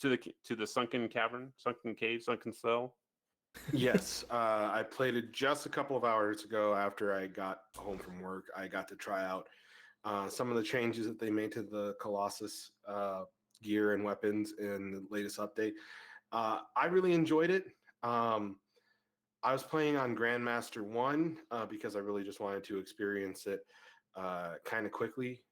to the sunken cavern, sunken cave, sunken cell? Yes, I played it just a couple of hours ago after I got home from work. I got to try out some of the changes that they made to the Colossus gear and weapons in the latest update. I really enjoyed it. I was playing on Grandmaster 1 because I really just wanted to experience it kind of quickly.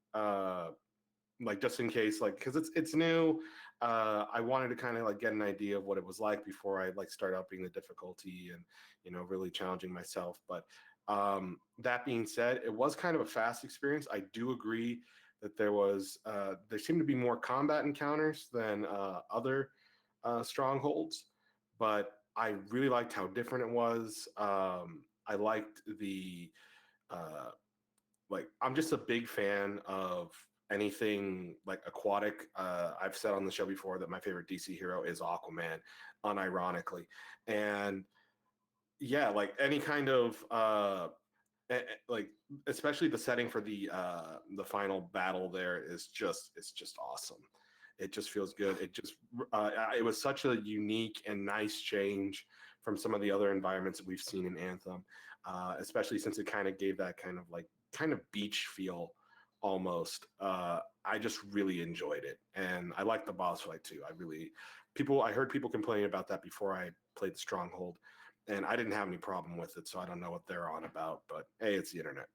Just in case, because it's new. I wanted to kind of get an idea of what it was like before I start upping the difficulty and really challenging myself. But that being said, it was kind of a fast experience. I do agree that there seemed to be more combat encounters than other strongholds, but I really liked how different it was. I liked the I'm just a big fan of anything aquatic. I've said on the show before that my favorite DC hero is Aquaman, unironically. And yeah, any kind of especially the setting for the final battle there it's just awesome. It just feels good. It was such a unique and nice change from some of the other environments that we've seen in Anthem, especially since it kind of gave that kind of beach feel almost. I just really enjoyed it, and I liked the boss fight too. I heard people complaining about that before I played the Stronghold, and I didn't have any problem with it, so I don't know what they're on about, but hey, it's the internet.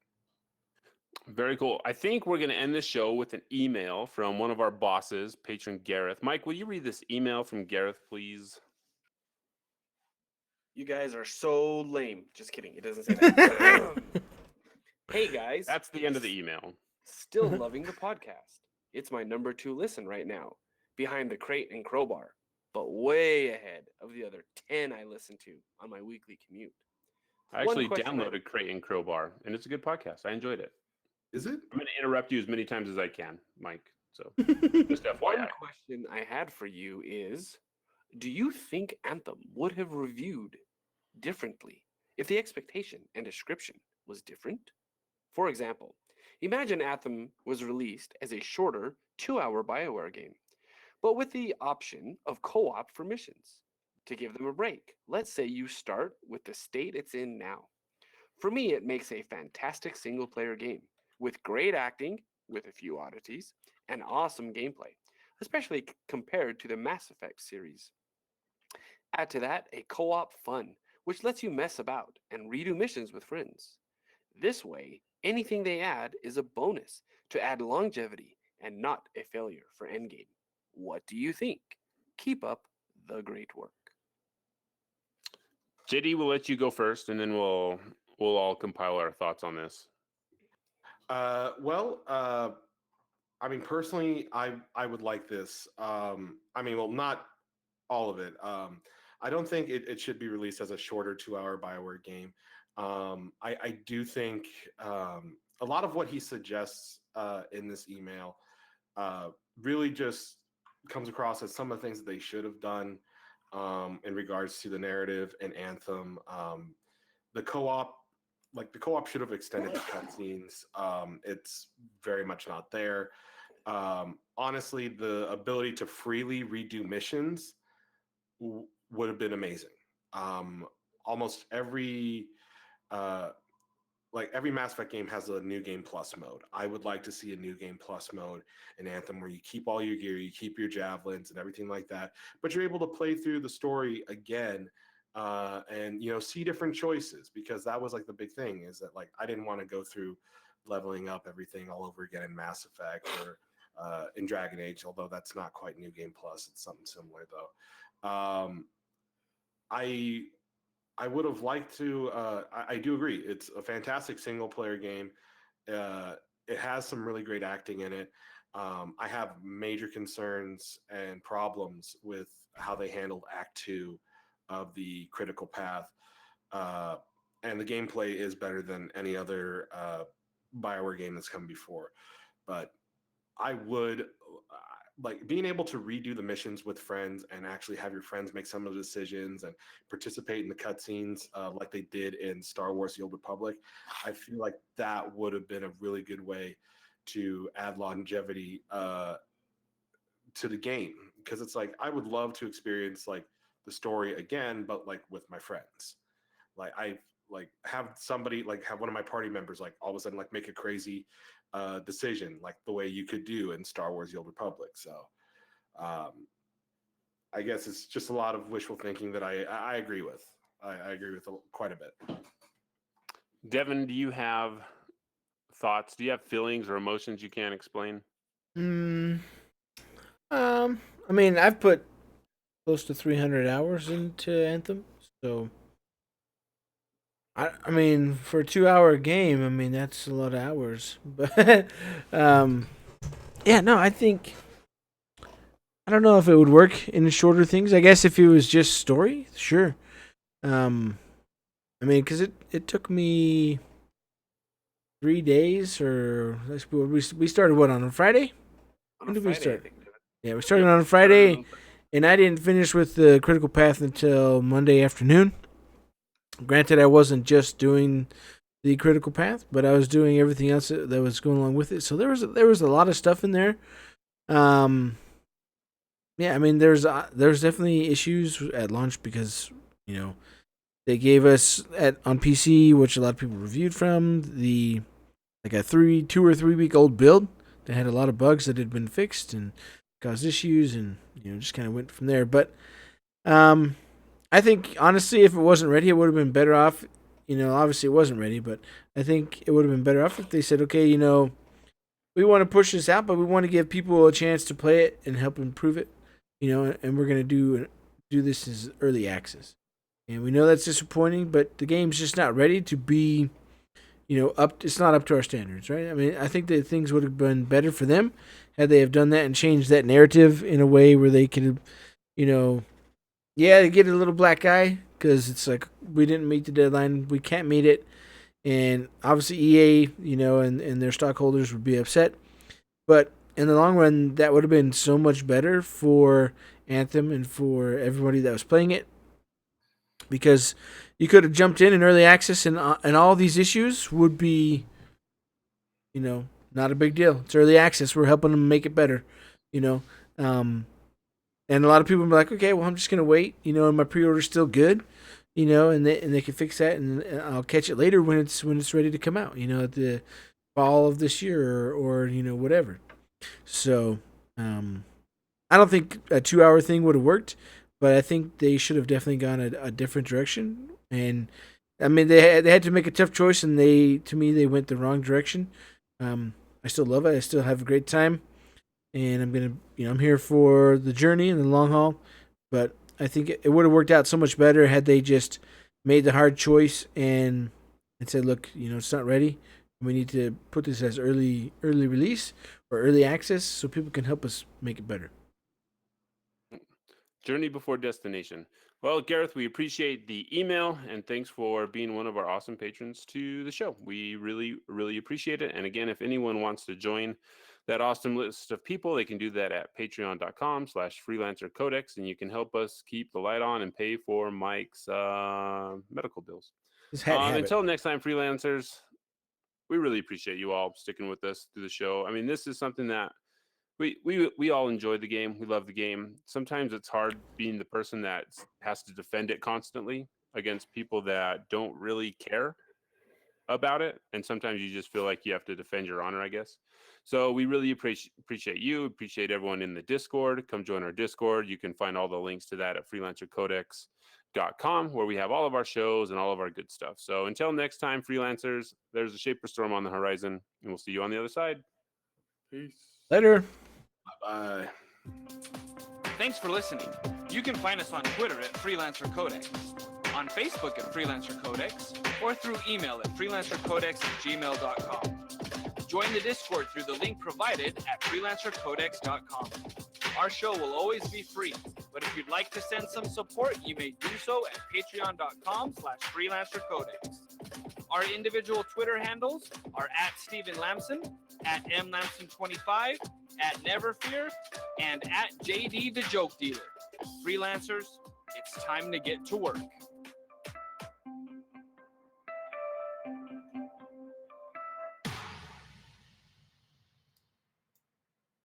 Very cool. I think we're going to end the show with an email from one of our bosses, patron Gareth. Mike, will you read this email from Gareth, please? You guys are so lame. Just kidding. It doesn't say that. Hey, guys. That's the end of the email. Still loving the podcast. It's my number 2 listen right now, behind the Crate and Crowbar, but way ahead of the other 10 I listen to on my weekly commute. I actually downloaded Crate and Crowbar, and it's a good podcast. I enjoyed it. Is it? I'm going to interrupt you as many times as I can, Mike. So just FYI. One question I had for you is, do you think Anthem would have reviewed differently if the expectation and description was different? For example, imagine Anthem was released as a shorter 2-hour BioWare game, but with the option of co-op for missions. To give them a break, let's say you start with the state it's in now. For me, it makes a fantastic single-player game with great acting, with a few oddities, and awesome gameplay, especially compared to the Mass Effect series. Add to that a co-op fun, which lets you mess about and redo missions with friends. This way, anything they add is a bonus to add longevity and not a failure for endgame. What do you think? Keep up the great work. JD, we'll let you go first, and then we'll all compile our thoughts on this. Personally, I would like this. Not all of it. I don't think it should be released as a shorter 2-hour BioWare game. I do think a lot of what he suggests in this email really just comes across as some of the things that they should have done in regards to the narrative and Anthem. The co-op, the co-op should have extended the cutscenes. It's very much not there. Honestly, the ability to freely redo missions would have been amazing. Almost every every Mass Effect game has a new game plus mode. I would like to see a new game plus mode in Anthem where you keep all your gear, you keep your javelins and everything like that, but you're able to play through the story again and see different choices, because that was like the big thing, is that like I didn't want to go through leveling up everything all over again in Mass Effect or in Dragon Age, although that's not quite new game plus. It's something similar though. I would have liked to. I do agree. It's a fantastic single player game. It has some really great acting in it. I have major concerns and problems with how they handled Act 2 of the Critical Path. And the gameplay is better than any other BioWare game that's come before. But I would like being able to redo the missions with friends and actually have your friends make some of the decisions and participate in the cutscenes like they did in Star Wars: The Old Republic. I feel like that would have been a really good way to add longevity to the game, because it's like I would love to experience like the story again, but like with my friends. Like I have somebody, like have one of my party members like all of a sudden like make a crazy decision like the way you could do in Star Wars: The Old Republic. So I guess it's just a lot of wishful thinking that I agree with. I agree with quite a bit. Devon, do you have thoughts? Do you have feelings or emotions you can't explain? I mean, I've put close to 300 hours into Anthem, so I mean, for a 2 hour game, I mean that's a lot of hours. But yeah, no, I think I don't know if it would work in shorter things. I guess if it was just story, sure. I mean, because it took me 3 days, or we started what on a Friday? On When a did we Friday, start? I think. Yeah, we started on a Friday, and I didn't finish with the critical path until Monday afternoon. Granted, I wasn't just doing the critical path, but I was doing everything else that was going along with it. So there was a lot of stuff in there. Yeah, I mean, there's definitely issues at launch because they gave us on PC, which a lot of people reviewed from the like a 2 or 3 week old build that had a lot of bugs that had been fixed and caused issues, and just kind of went from there. But I think honestly, if it wasn't ready, it would have been better off. Obviously it wasn't ready, but I think it would have been better off if they said, okay, we want to push this out, but we want to give people a chance to play it and help improve it, and we're gonna do this as early access. And we know that's disappointing, but the game's just not ready to be, up. It's not up to our standards, right? I mean, I think that things would have been better for them had they have done that and changed that narrative in a way where they could, yeah, get a little black eye because it's like we didn't meet the deadline, we can't meet it, and obviously EA, and their stockholders would be upset. But in the long run, that would have been so much better for Anthem and for everybody that was playing it, because you could have jumped in early access, and all these issues would be, not a big deal. It's early access. We're helping them make it better, and a lot of people will be like, okay, well, I'm just gonna wait, and my pre-order's still good, and they can fix that, and I'll catch it later when it's ready to come out, at the fall of this year or whatever. So, I don't think a 2 hour thing would have worked, but I think they should have definitely gone a different direction. And I mean, they had to make a tough choice, and to me they went the wrong direction. I still love it. I still have a great time, and I'm gonna I'm here for the journey and the long haul. But I think it would have worked out so much better had they just made the hard choice and said, look, it's not ready. We need to put this as early release or early access so people can help us make it better. Journey before destination. Well, Gareth, we appreciate the email and thanks for being one of our awesome patrons to the show. We really, really appreciate it. And again, if anyone wants to join that awesome list of people, they can do that at patreon.com/freelancercodex, and you can help us keep the light on and pay for Mike's medical bills. His head habit. Until next time, freelancers, we really appreciate you all sticking with us through the show. I mean, this is something that we all enjoy the game. We love the game. Sometimes it's hard being the person that has to defend it constantly against people that don't really care about it. And sometimes you just feel like you have to defend your honor, I guess. So we really appreciate you. Appreciate everyone in the Discord. Come join our Discord. You can find all the links to that at freelancercodex.com, where we have all of our shows and all of our good stuff. So until next time, freelancers, there's a Shaper Storm on the horizon, and we'll see you on the other side. Peace. Later. Bye. Thanks for listening. You can find us on Twitter at Freelancer Codex, on Facebook at Freelancer Codex, or through email at freelancercodex@gmail.com. Join the Discord through the link provided at freelancercodex.com. Our show will always be free, but if you'd like to send some support, you may do so at patreon.com/freelancercodex. Our individual Twitter handles are at Stephen Lamson, at mlamson25, at Neverfear, and at JD the Joke Dealer. Freelancers, it's time to get to work.